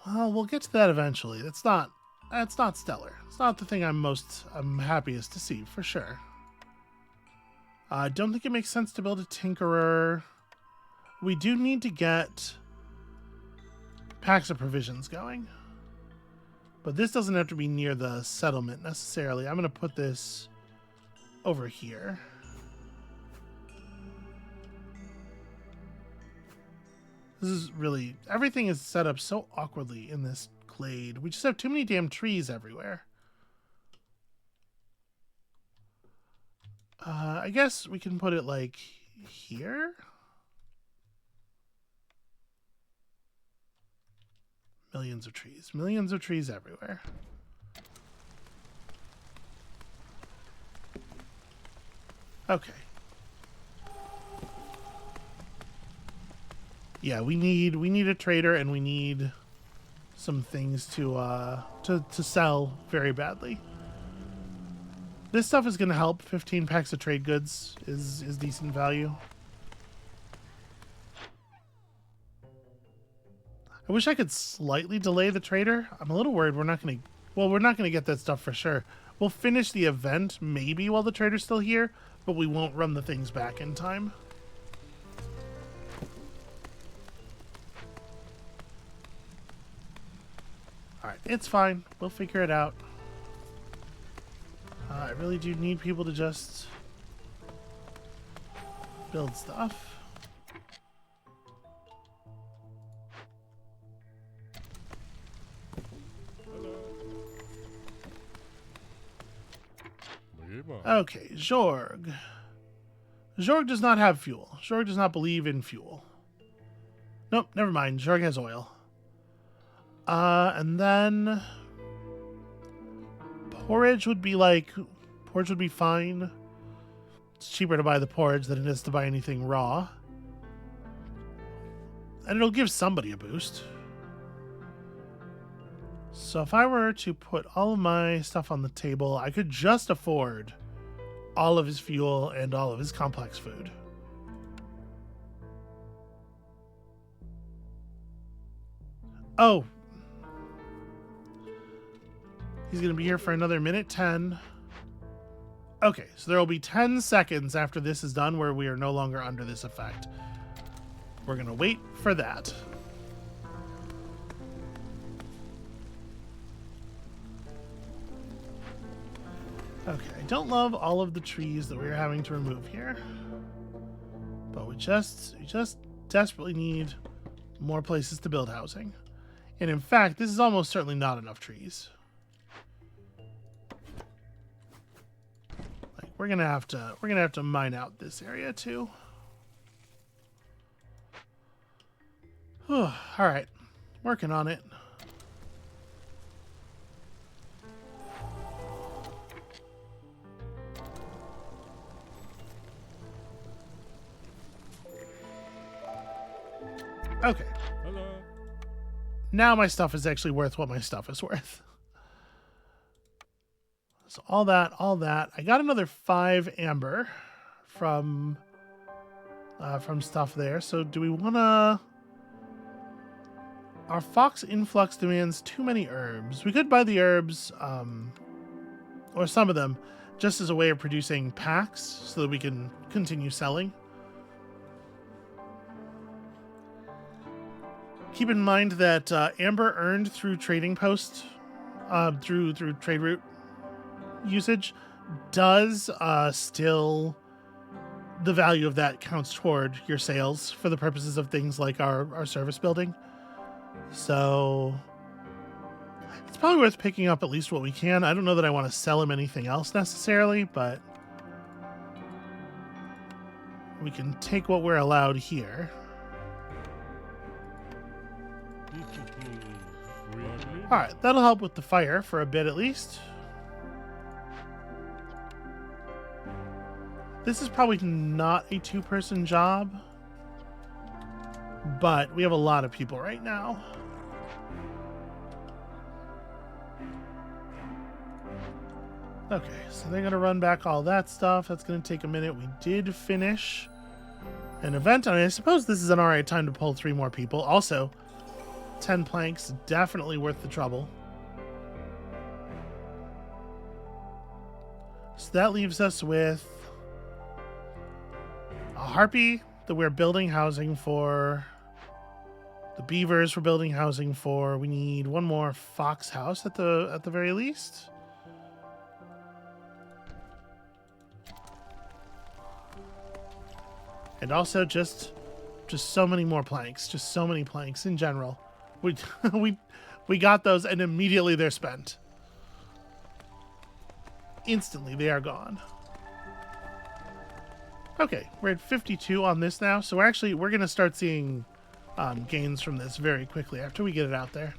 Well, we'll get to that eventually. That's not stellar. It's not the thing I'm happiest to see, for sure. I don't think it makes sense to build a tinkerer. We do need to get packs of provisions going. But this doesn't have to be near the settlement necessarily. I'm going to put this over here. This is really... everything is set up so awkwardly in this glade. We just have too many damn trees everywhere. I guess we can put it like here. Millions of trees everywhere. Okay. Yeah, we need a trader, and we need some things to sell very badly. This stuff is going to help. 15 packs of trade goods is decent value. I wish I could slightly delay the trader. I'm a little worried we're not going to... well, we're not going to get that stuff for sure. We'll finish the event maybe while the trader's still here, but we won't run the things back in time. Alright, it's fine. We'll figure it out. I really do need people to just build stuff. Okay, Jorg. Jorg does not have fuel. Jorg does not believe in fuel. Nope, never mind. Jorg has oil. And then porridge would be fine. It's cheaper to buy the porridge than it is to buy anything raw. And it'll give somebody a boost. So if I were to put all of my stuff on the table, I could just afford all of his fuel and all of his complex food. Oh. He's going to be here for another minute 10. Okay, so there will be 10 seconds after this is done where we are no longer under this effect. We're going to wait for that. Okay, I don't love all of the trees that we're having to remove here. But we just desperately need more places to build housing. And in fact, this is almost certainly not enough trees. Like we're gonna have to mine out this area too. All right, working on it. Okay. Hello. Now my stuff is actually worth what my stuff is worth. So all that. I got another 5 amber from stuff there. So do we want to... Our fox influx demands too many herbs. We could buy the herbs, or some of them, just as a way of producing packs so that we can continue selling. Keep in mind that amber earned through trading post, through trade route usage, does still... the value of that counts toward your sales for the purposes of things like our service building. So it's probably worth picking up at least what we can. I don't know that I want to sell him anything else necessarily, but we can take what we're allowed here. All right, that'll help with the fire for a bit at least. This is probably not a two-person job, but we have a lot of people right now. Okay, so they're going to run back all that stuff. That's going to take a minute. We did finish an event. I mean, I suppose this is an alright time to pull 3 more people. Also, 10 planks, definitely worth the trouble. So that leaves us with a harpy that we're building housing for. The beavers we're building housing for. We need one more fox house at the very least. And also just so many more planks. Just so many planks in general. We got those and immediately they're spent. Instantly they are gone. Okay, we're at 52 on this now, so we're gonna start seeing gains from this very quickly after we get it out there.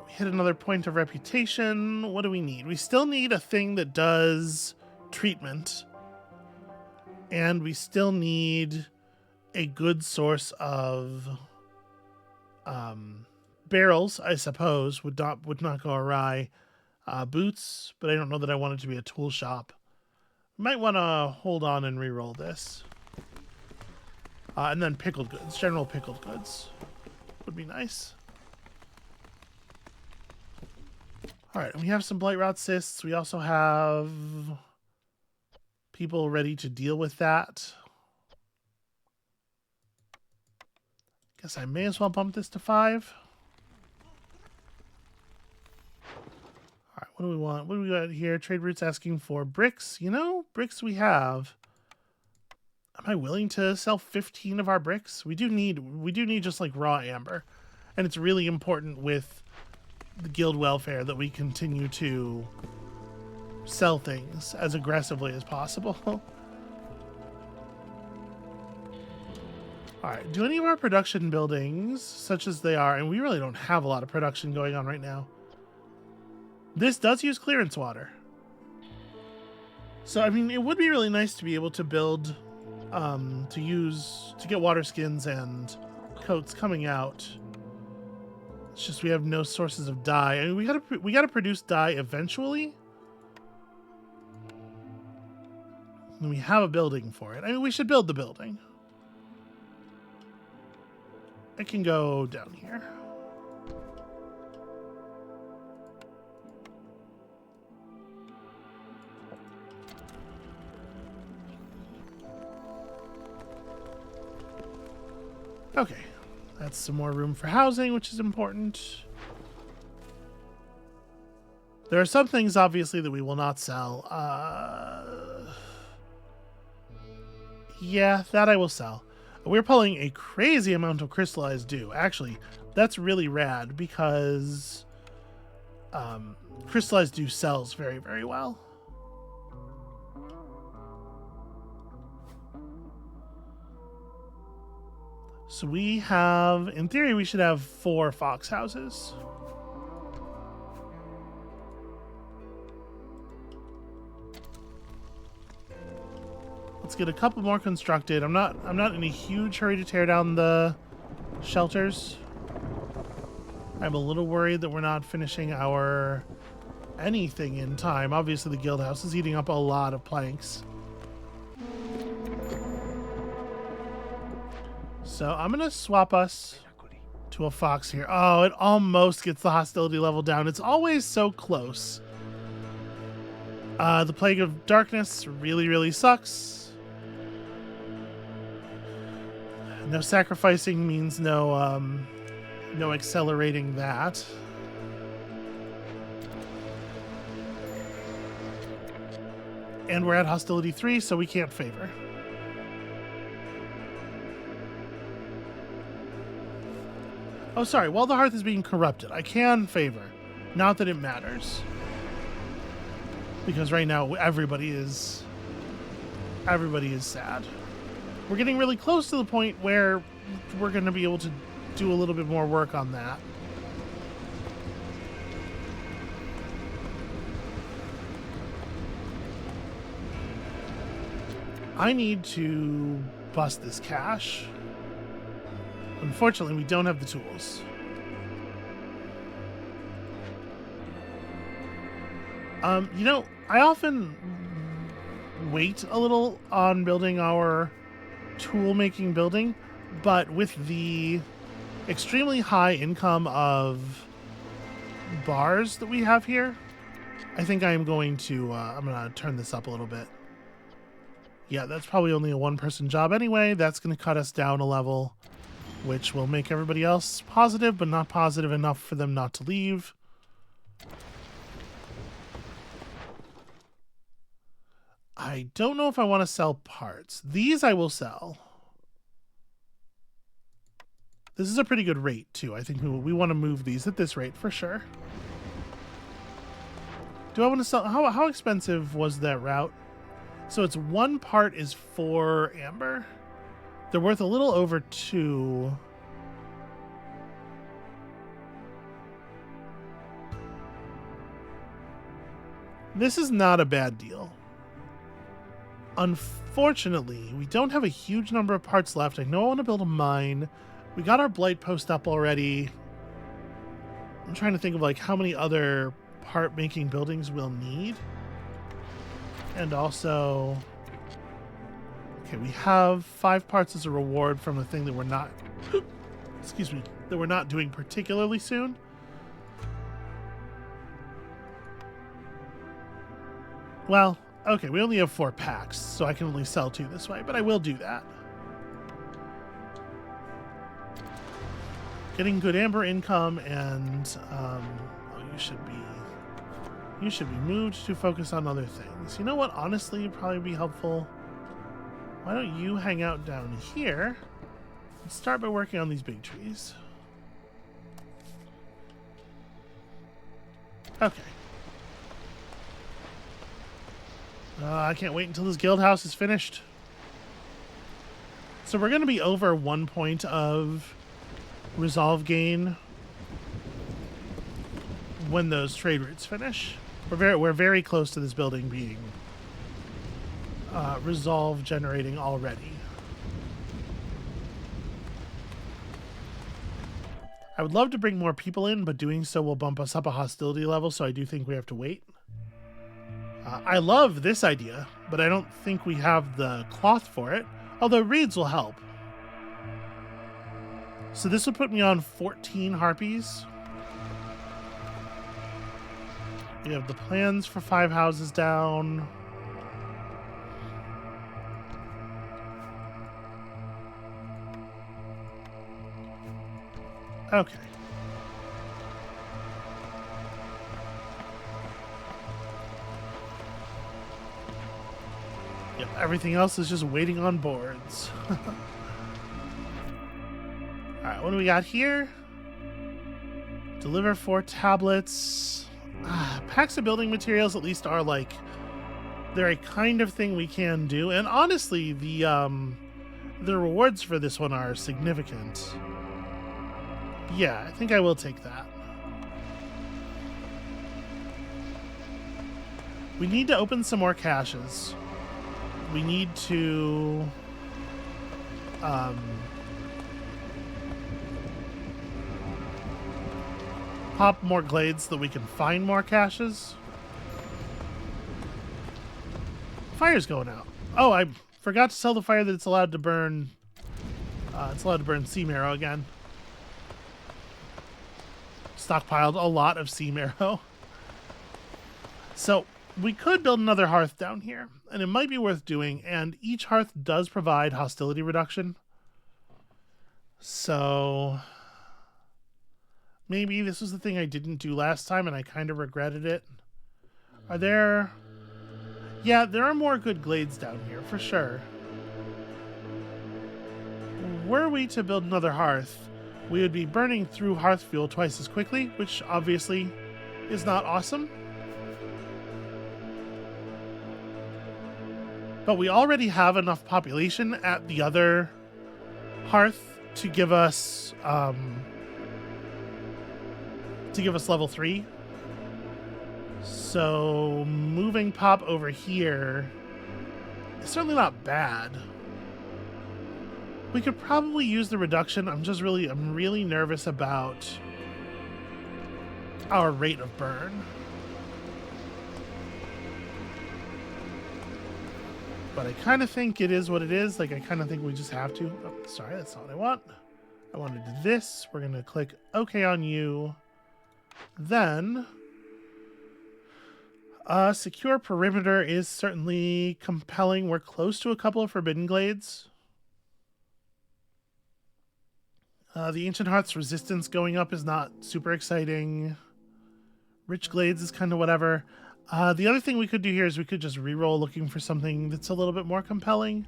We hit another point of reputation. What do we need? We still need a thing that does treatment. And we still need a good source of barrels, I suppose, would not go awry. Boots, but I don't know that I want it to be a tool shop. Might want to hold on and re-roll this. And then pickled goods, general pickled goods would be nice. All right, and we have some blight rot cysts. We also have people ready to deal with that. Guess I may as well bump this to 5. All right, what do we want? What do we got here? Trade routes asking for bricks. You know, bricks we have. Am I willing to sell 15 of our bricks? We do need just like raw amber. And it's really important with the guild welfare that we continue to sell things as aggressively as possible. Alright, do any of our production buildings, such as they are, and we really don't have a lot of production going on right now. This does use clearance water. So, I mean, it would be really nice to be able to build, to get water skins and coats coming out. It's just we have no sources of dye. I mean, we gotta produce dye eventually. And we have a building for it. I mean, we should build the building. I can go down here. Okay, that's some more room for housing, which is important. There are some things, obviously, that we will not sell. Yeah, that I will sell. We're pulling a crazy amount of crystallized dew. Actually, that's really rad because crystallized dew sells very, very well. So we have, in theory, we should have 4 fox houses. Let's get a couple more constructed. I'm not in a huge hurry to tear down the shelters. I'm a little worried that we're not finishing our anything in time. Obviously, the guild house is eating up a lot of planks. So I'm going to swap us to a fox here. Oh, it almost gets the hostility level down. It's always so close. The Plague of Darkness really, really sucks. No sacrificing means no accelerating that. And we're at hostility 3, so we can't favor. Oh, sorry. While the hearth is being corrupted, I can favor. Not that it matters. Because right now, everybody is sad. We're getting really close to the point where we're going to be able to do a little bit more work on that. I need to bust this cache. Unfortunately, we don't have the tools. You know, I often wait a little on building our tool-making building, but with the extremely high income of bars that we have here, I think I am going to, I'm going to turn this up a little bit. Yeah, that's probably only a one-person job anyway. That's going to cut us down a level, which will make everybody else positive, but not positive enough for them not to leave. I don't know if I want to sell parts. These I will sell. This is a pretty good rate, too. I think we want to move these at this rate for sure. Do I want to sell? How expensive was that route? So it's 1 part is 4 amber. They're worth a little over 2. This is not a bad deal. Unfortunately, we don't have a huge number of parts left. I know I want to build a mine. We got our blight post up already. I'm trying to think of like how many other part making buildings we'll need. And also, okay, we have 5 parts as a reward from a thing that we're not, excuse me, that we're not doing particularly soon. Well, okay, we only have 4 packs, so I can only sell 2 this way, but I will do that. Getting good amber income, and oh, you should be moved to focus on other things. You know what? Honestly, it'd probably be helpful. Why don't you hang out down here and start by working on these big trees? Okay. I can't wait until this guild house is finished. So we're going to be over 1 point of resolve gain when those trade routes finish. We're very close to this building being resolve generating already. I would love to bring more people in, but doing so will bump us up a hostility level, so I do think we have to wait. I love this idea, but I don't think we have the cloth for it, although reeds will help. So this will put me on 14 harpies. We have the plans for 5 houses down. Okay. Yep, everything else is just waiting on boards. Alright, what do we got here? Deliver 4 tablets. Packs of building materials at least are like, they're a kind of thing we can do. And honestly, the rewards for this one are significant. Yeah, I think I will take that. We need to open some more caches. We need to pop more glades so that we can find more caches. Fire's going out. Oh, I forgot to sell the fire that it's allowed to burn. It's allowed to burn sea marrow again. Stockpiled a lot of sea marrow. So we could build another hearth down here, and it might be worth doing, and each hearth does provide hostility reduction. So maybe this was the thing I didn't do last time, and I kind of regretted it. Are there... Yeah, there are more good glades down here, for sure. Were we to build another hearth, we would be burning through hearth fuel twice as quickly, which obviously is not awesome. But we already have enough population at the other hearth to give us level 3. So moving Pop over here is certainly not bad. We could probably use the reduction. I'm really nervous about our rate of burn. But I kind of think it is what it is. Like, I kind of think we just have to. Oh, sorry, that's not what I want. I wanted this. We're going to click OK on you. Then, secure perimeter is certainly compelling. We're close to a couple of forbidden glades. The Ancient Hearth's resistance going up is not super exciting. Rich glades is kind of whatever. The other thing we could do here is we could just reroll looking for something that's a little bit more compelling.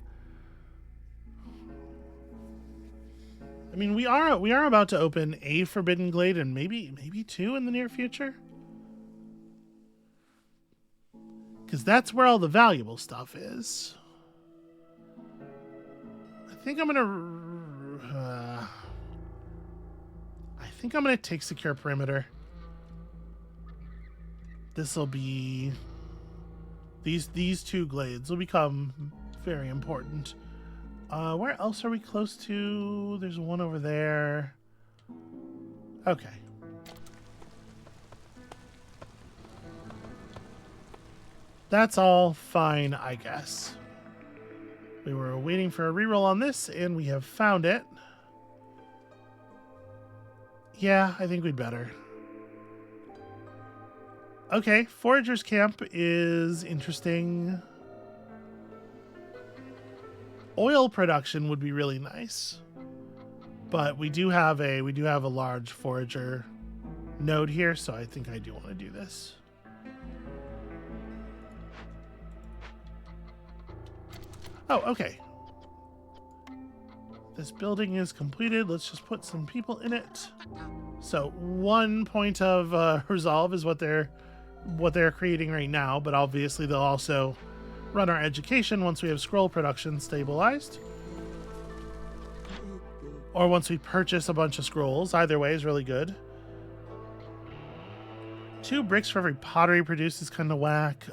I mean, we are about to open a forbidden glade and maybe 2 in the near future. Because that's where all the valuable stuff is. I think I'm gonna take secure perimeter. This will be these 2 glades will become very important. Where else are we close to? There's one over there. Okay. That's all fine, I guess. We were waiting for a reroll on this, and we have found it. Yeah, I think we'd better. Okay, Forager's Camp is interesting. Oil production would be really nice. But we do have a large forager node here, so I think I do want to do this. Oh, okay. This building is completed. Let's just put some people in it. So 1 point of resolve is what they're creating right now, but obviously they'll also run our education once we have scroll production stabilized. Or once we purchase a bunch of scrolls. Either way is really good. 2 bricks for every pottery produced is kind of whack.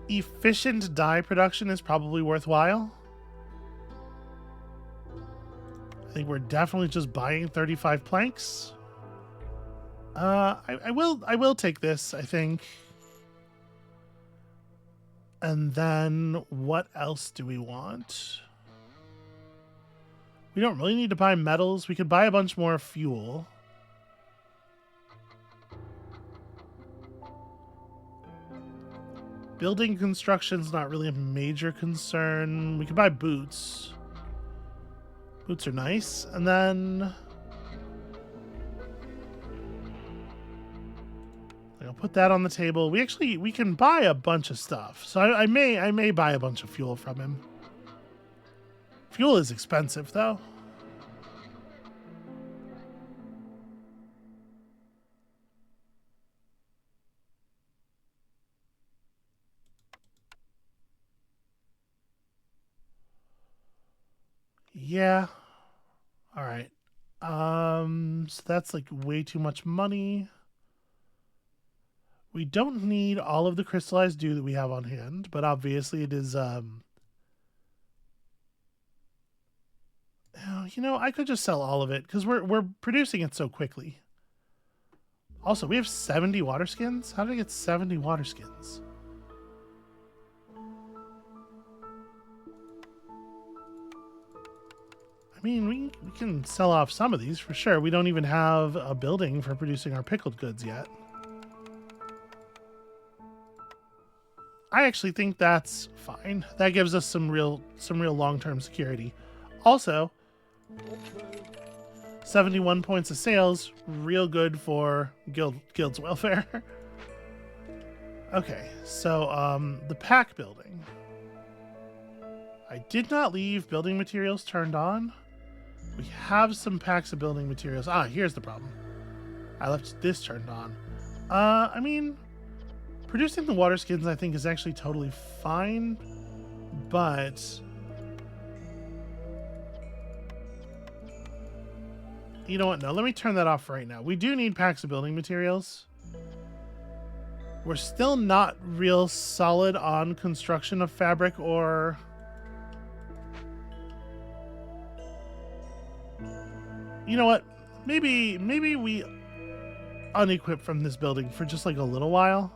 Efficient dye production is probably worthwhile. I think we're definitely just buying 35 planks. I will take this, I think. And then what else do we want? We don't really need to buy metals. We could buy a bunch more fuel. Building construction's not really a major concern. We could buy boots. Boots are nice. And then I'll put that on the table. We can buy a bunch of stuff. So I may buy a bunch of fuel from him. Fuel is expensive though. Yeah. All right. So that's like way too much money. We don't need all of the crystallized dew that we have on hand, but obviously it is you know, I could just sell all of it because we're producing it so quickly. Also, we have 70 water skins. How did I get 70 water skins? I mean, we can sell off some of these for sure. We don't even have a building for producing our pickled goods yet. I actually think that's fine. That gives us some real long-term security. Also, 71 points of sales, real good for guild's welfare. Okay, so the pack building. I did not leave building materials turned on. We have some packs of building materials. Ah, here's the problem. I left this turned on. I mean, producing the water skins I think is actually totally fine, but you know what? No, let me turn that off right now. We do need packs of building materials. We're still not real solid on construction of fabric or... You know what? Maybe we unequip from this building for just like a little while.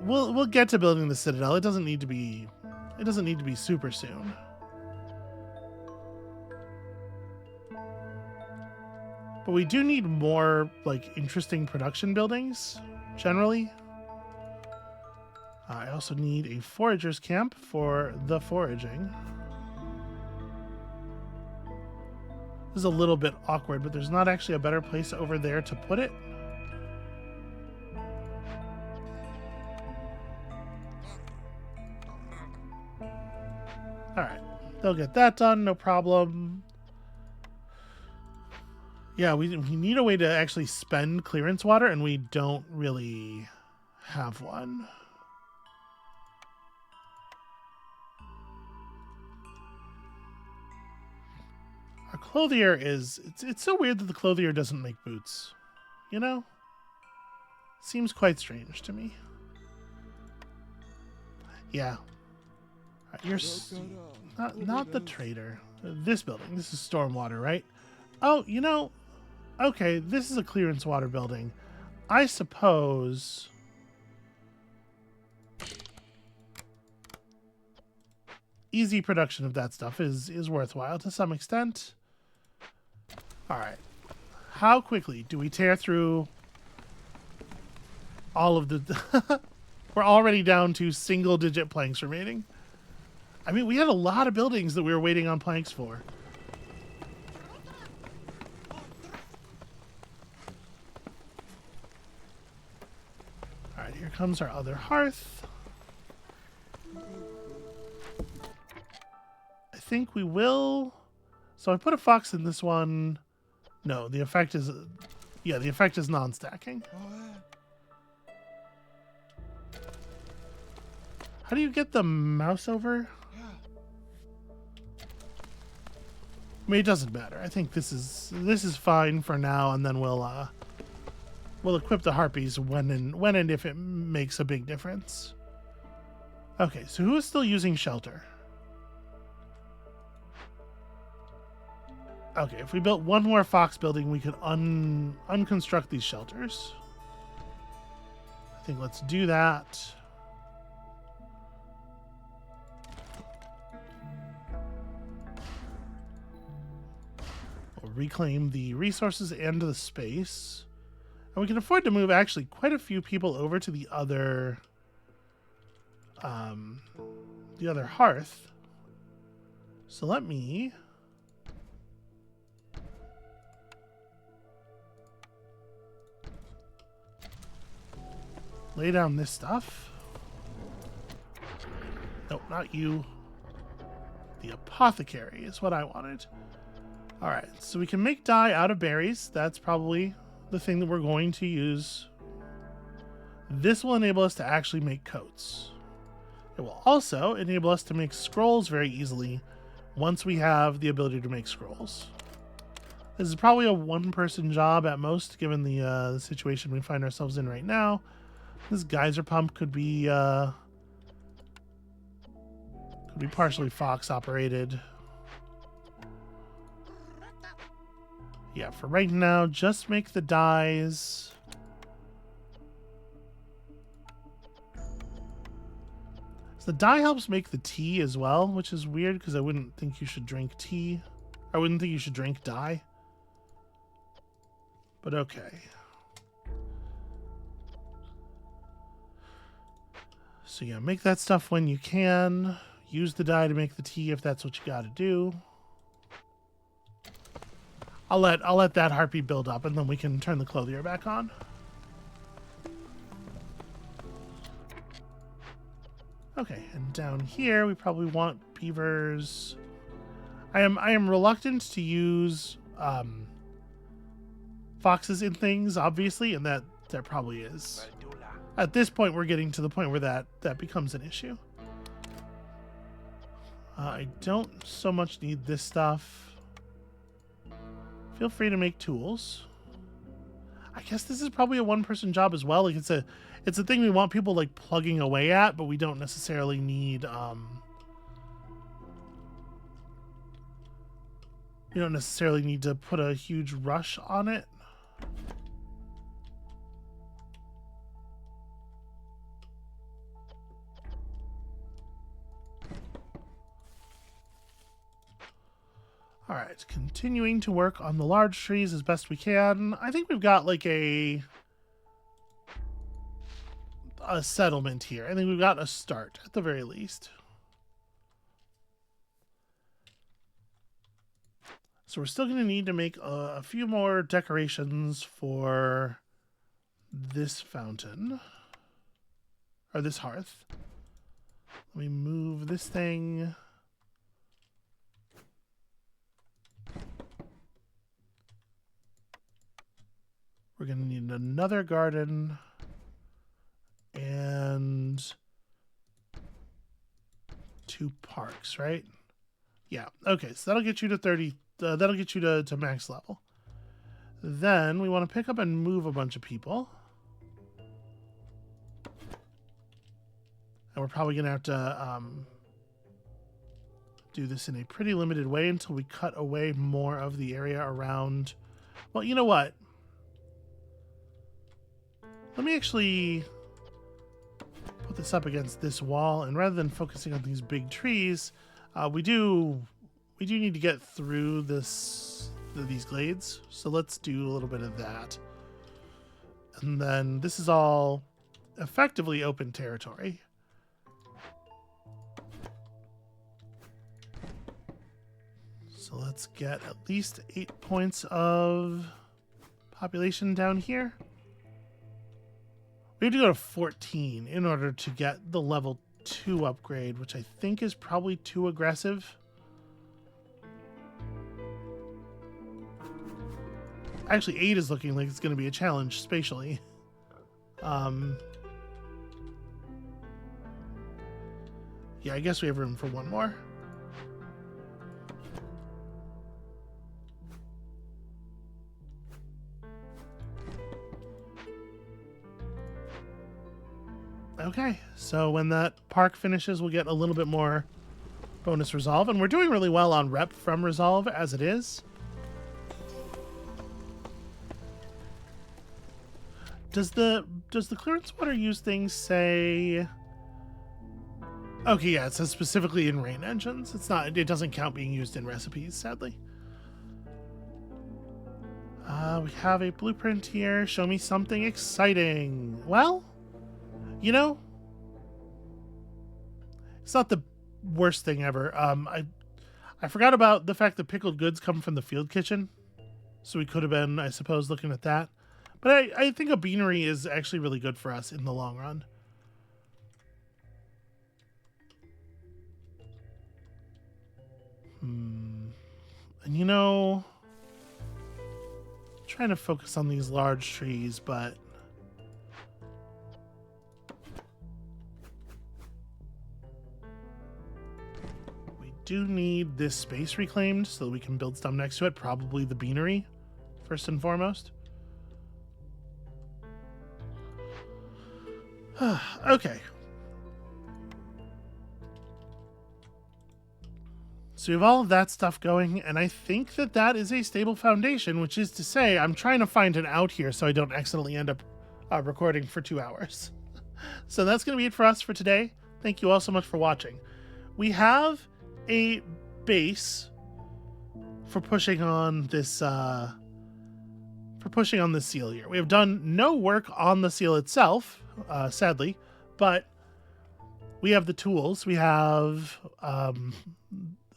We'll get to building the citadel. It doesn't need to be super soon. But we do need more like interesting production buildings generally. I also need a forager's camp for the foraging. This is a little bit awkward, but there's not actually a better place over there to put it. Alright, they'll get that done, no problem. Yeah, we need a way to actually spend clearance water, and we don't really have one. Our clothier is... It's so weird that the clothier doesn't make boots. You know? Seems quite strange to me. Yeah. You're... Not the trader. This building. This is stormwater, right? Oh, you know... Okay, this is a clearance water building. I suppose... Easy production of that stuff is worthwhile to some extent. Alright. How quickly do we tear through all of the... We're already down to single-digit planks remaining. I mean, we had a lot of buildings that we were waiting on planks for. Alright, here comes our other hearth. I think we will... So I put a fox in this one. No, the effect is... Yeah, the effect is non-stacking. How do you get the mouse over? I mean, it doesn't matter. I think this is fine for now, and then we'll equip the harpies when and if it makes a big difference. Okay, so who is still using shelter? Okay, if we built one more fox building, we could unconstruct these shelters. I think let's do that. We'll reclaim the resources and the space. And we can afford to move actually quite a few people over to the other hearth. So let me lay down this stuff. Nope, not you. The apothecary is what I wanted. Alright, so we can make dye out of berries. That's probably the thing that we're going to use. This will enable us to actually make coats. It will also enable us to make scrolls very easily once we have the ability to make scrolls. This is probably a one-person job at most, given the situation we find ourselves in right now. This geyser pump could be partially fox operated. Yeah, for right now, just make the dyes. So the dye helps make the tea as well, which is weird because I wouldn't think you should drink tea. I wouldn't think you should drink dye. But okay. So yeah, make that stuff when you can. Use the dye to make the tea if that's what you gotta do. I'll let that harpy build up, and then we can turn the clothier back on. Okay, and down here we probably want beavers. I am reluctant to use foxes in things, obviously, and that probably is. At this point, we're getting to the point where that becomes an issue. I don't so much need this stuff. Feel free to make tools. I guess this is probably a one-person job as well. Like it's a thing we want people like plugging away at, but we don't necessarily need you don't necessarily need to put a huge rush on it. All right, continuing to work on the large trees as best we can. I think we've got like a settlement here. I think we've got a start at the very least. So we're still going to need to make a few more decorations for this fountain. Or this hearth. Let me move this thing. We're going to need another garden and 2 parks, right? Yeah. Okay, so that'll get you to 30. That'll get you to max level. Then we want to pick up and move a bunch of people. And we're probably going to have to do this in a pretty limited way until we cut away more of the area around. Well, you know what? Let me actually put this up against this wall, and rather than focusing on these big trees, we do need to get through these glades. So let's do a little bit of that. And then this is all effectively open territory. So let's get at least 8 points of population down here. We have to go to 14 in order to get the level 2 upgrade, which I think is probably too aggressive. Actually, 8 is looking like it's going to be a challenge spatially. Yeah, I guess we have room for one more. Okay, so when that park finishes, we'll get a little bit more bonus resolve, and we're doing really well on rep from resolve as it is. Does the clearance water use things say? Okay, yeah, it says specifically in rain engines. It doesn't count being used in recipes, sadly. We have a blueprint here. Show me something exciting. Well, you know, it's not the worst thing ever. I forgot about the fact that pickled goods come from the field kitchen, so we could have been, I suppose, looking at that. But I think a beanery is actually really good for us in the long run. And you know, I'm trying to focus on these large trees, but we do need this space reclaimed so that we can build stuff next to it, probably the beanery, first and foremost. Okay. So we have all of that stuff going, and I think that that is a stable foundation, which is to say I'm trying to find an out here so I don't accidentally end up recording for 2 hours. So that's going to be it for us for today. Thank you all so much for watching. We have a base for pushing on this seal here. We have done no work on the seal itself, sadly, but we have the tools. We have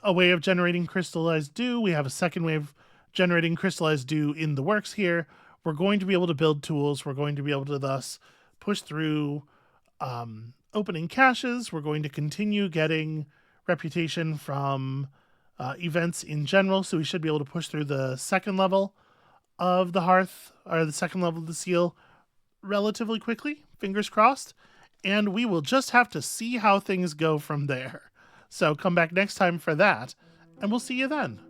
a way of generating crystallized dew. We have a second way of generating crystallized dew in the works here. We're going to be able to build tools. We're going to be able to thus push through opening caches. We're going to continue getting reputation from events in general, so we should be able to push through the second level of the hearth, or the second level of the seal, relatively quickly, fingers crossed, and we will just have to see how things go from there. So come back next time for that, and we'll see you then.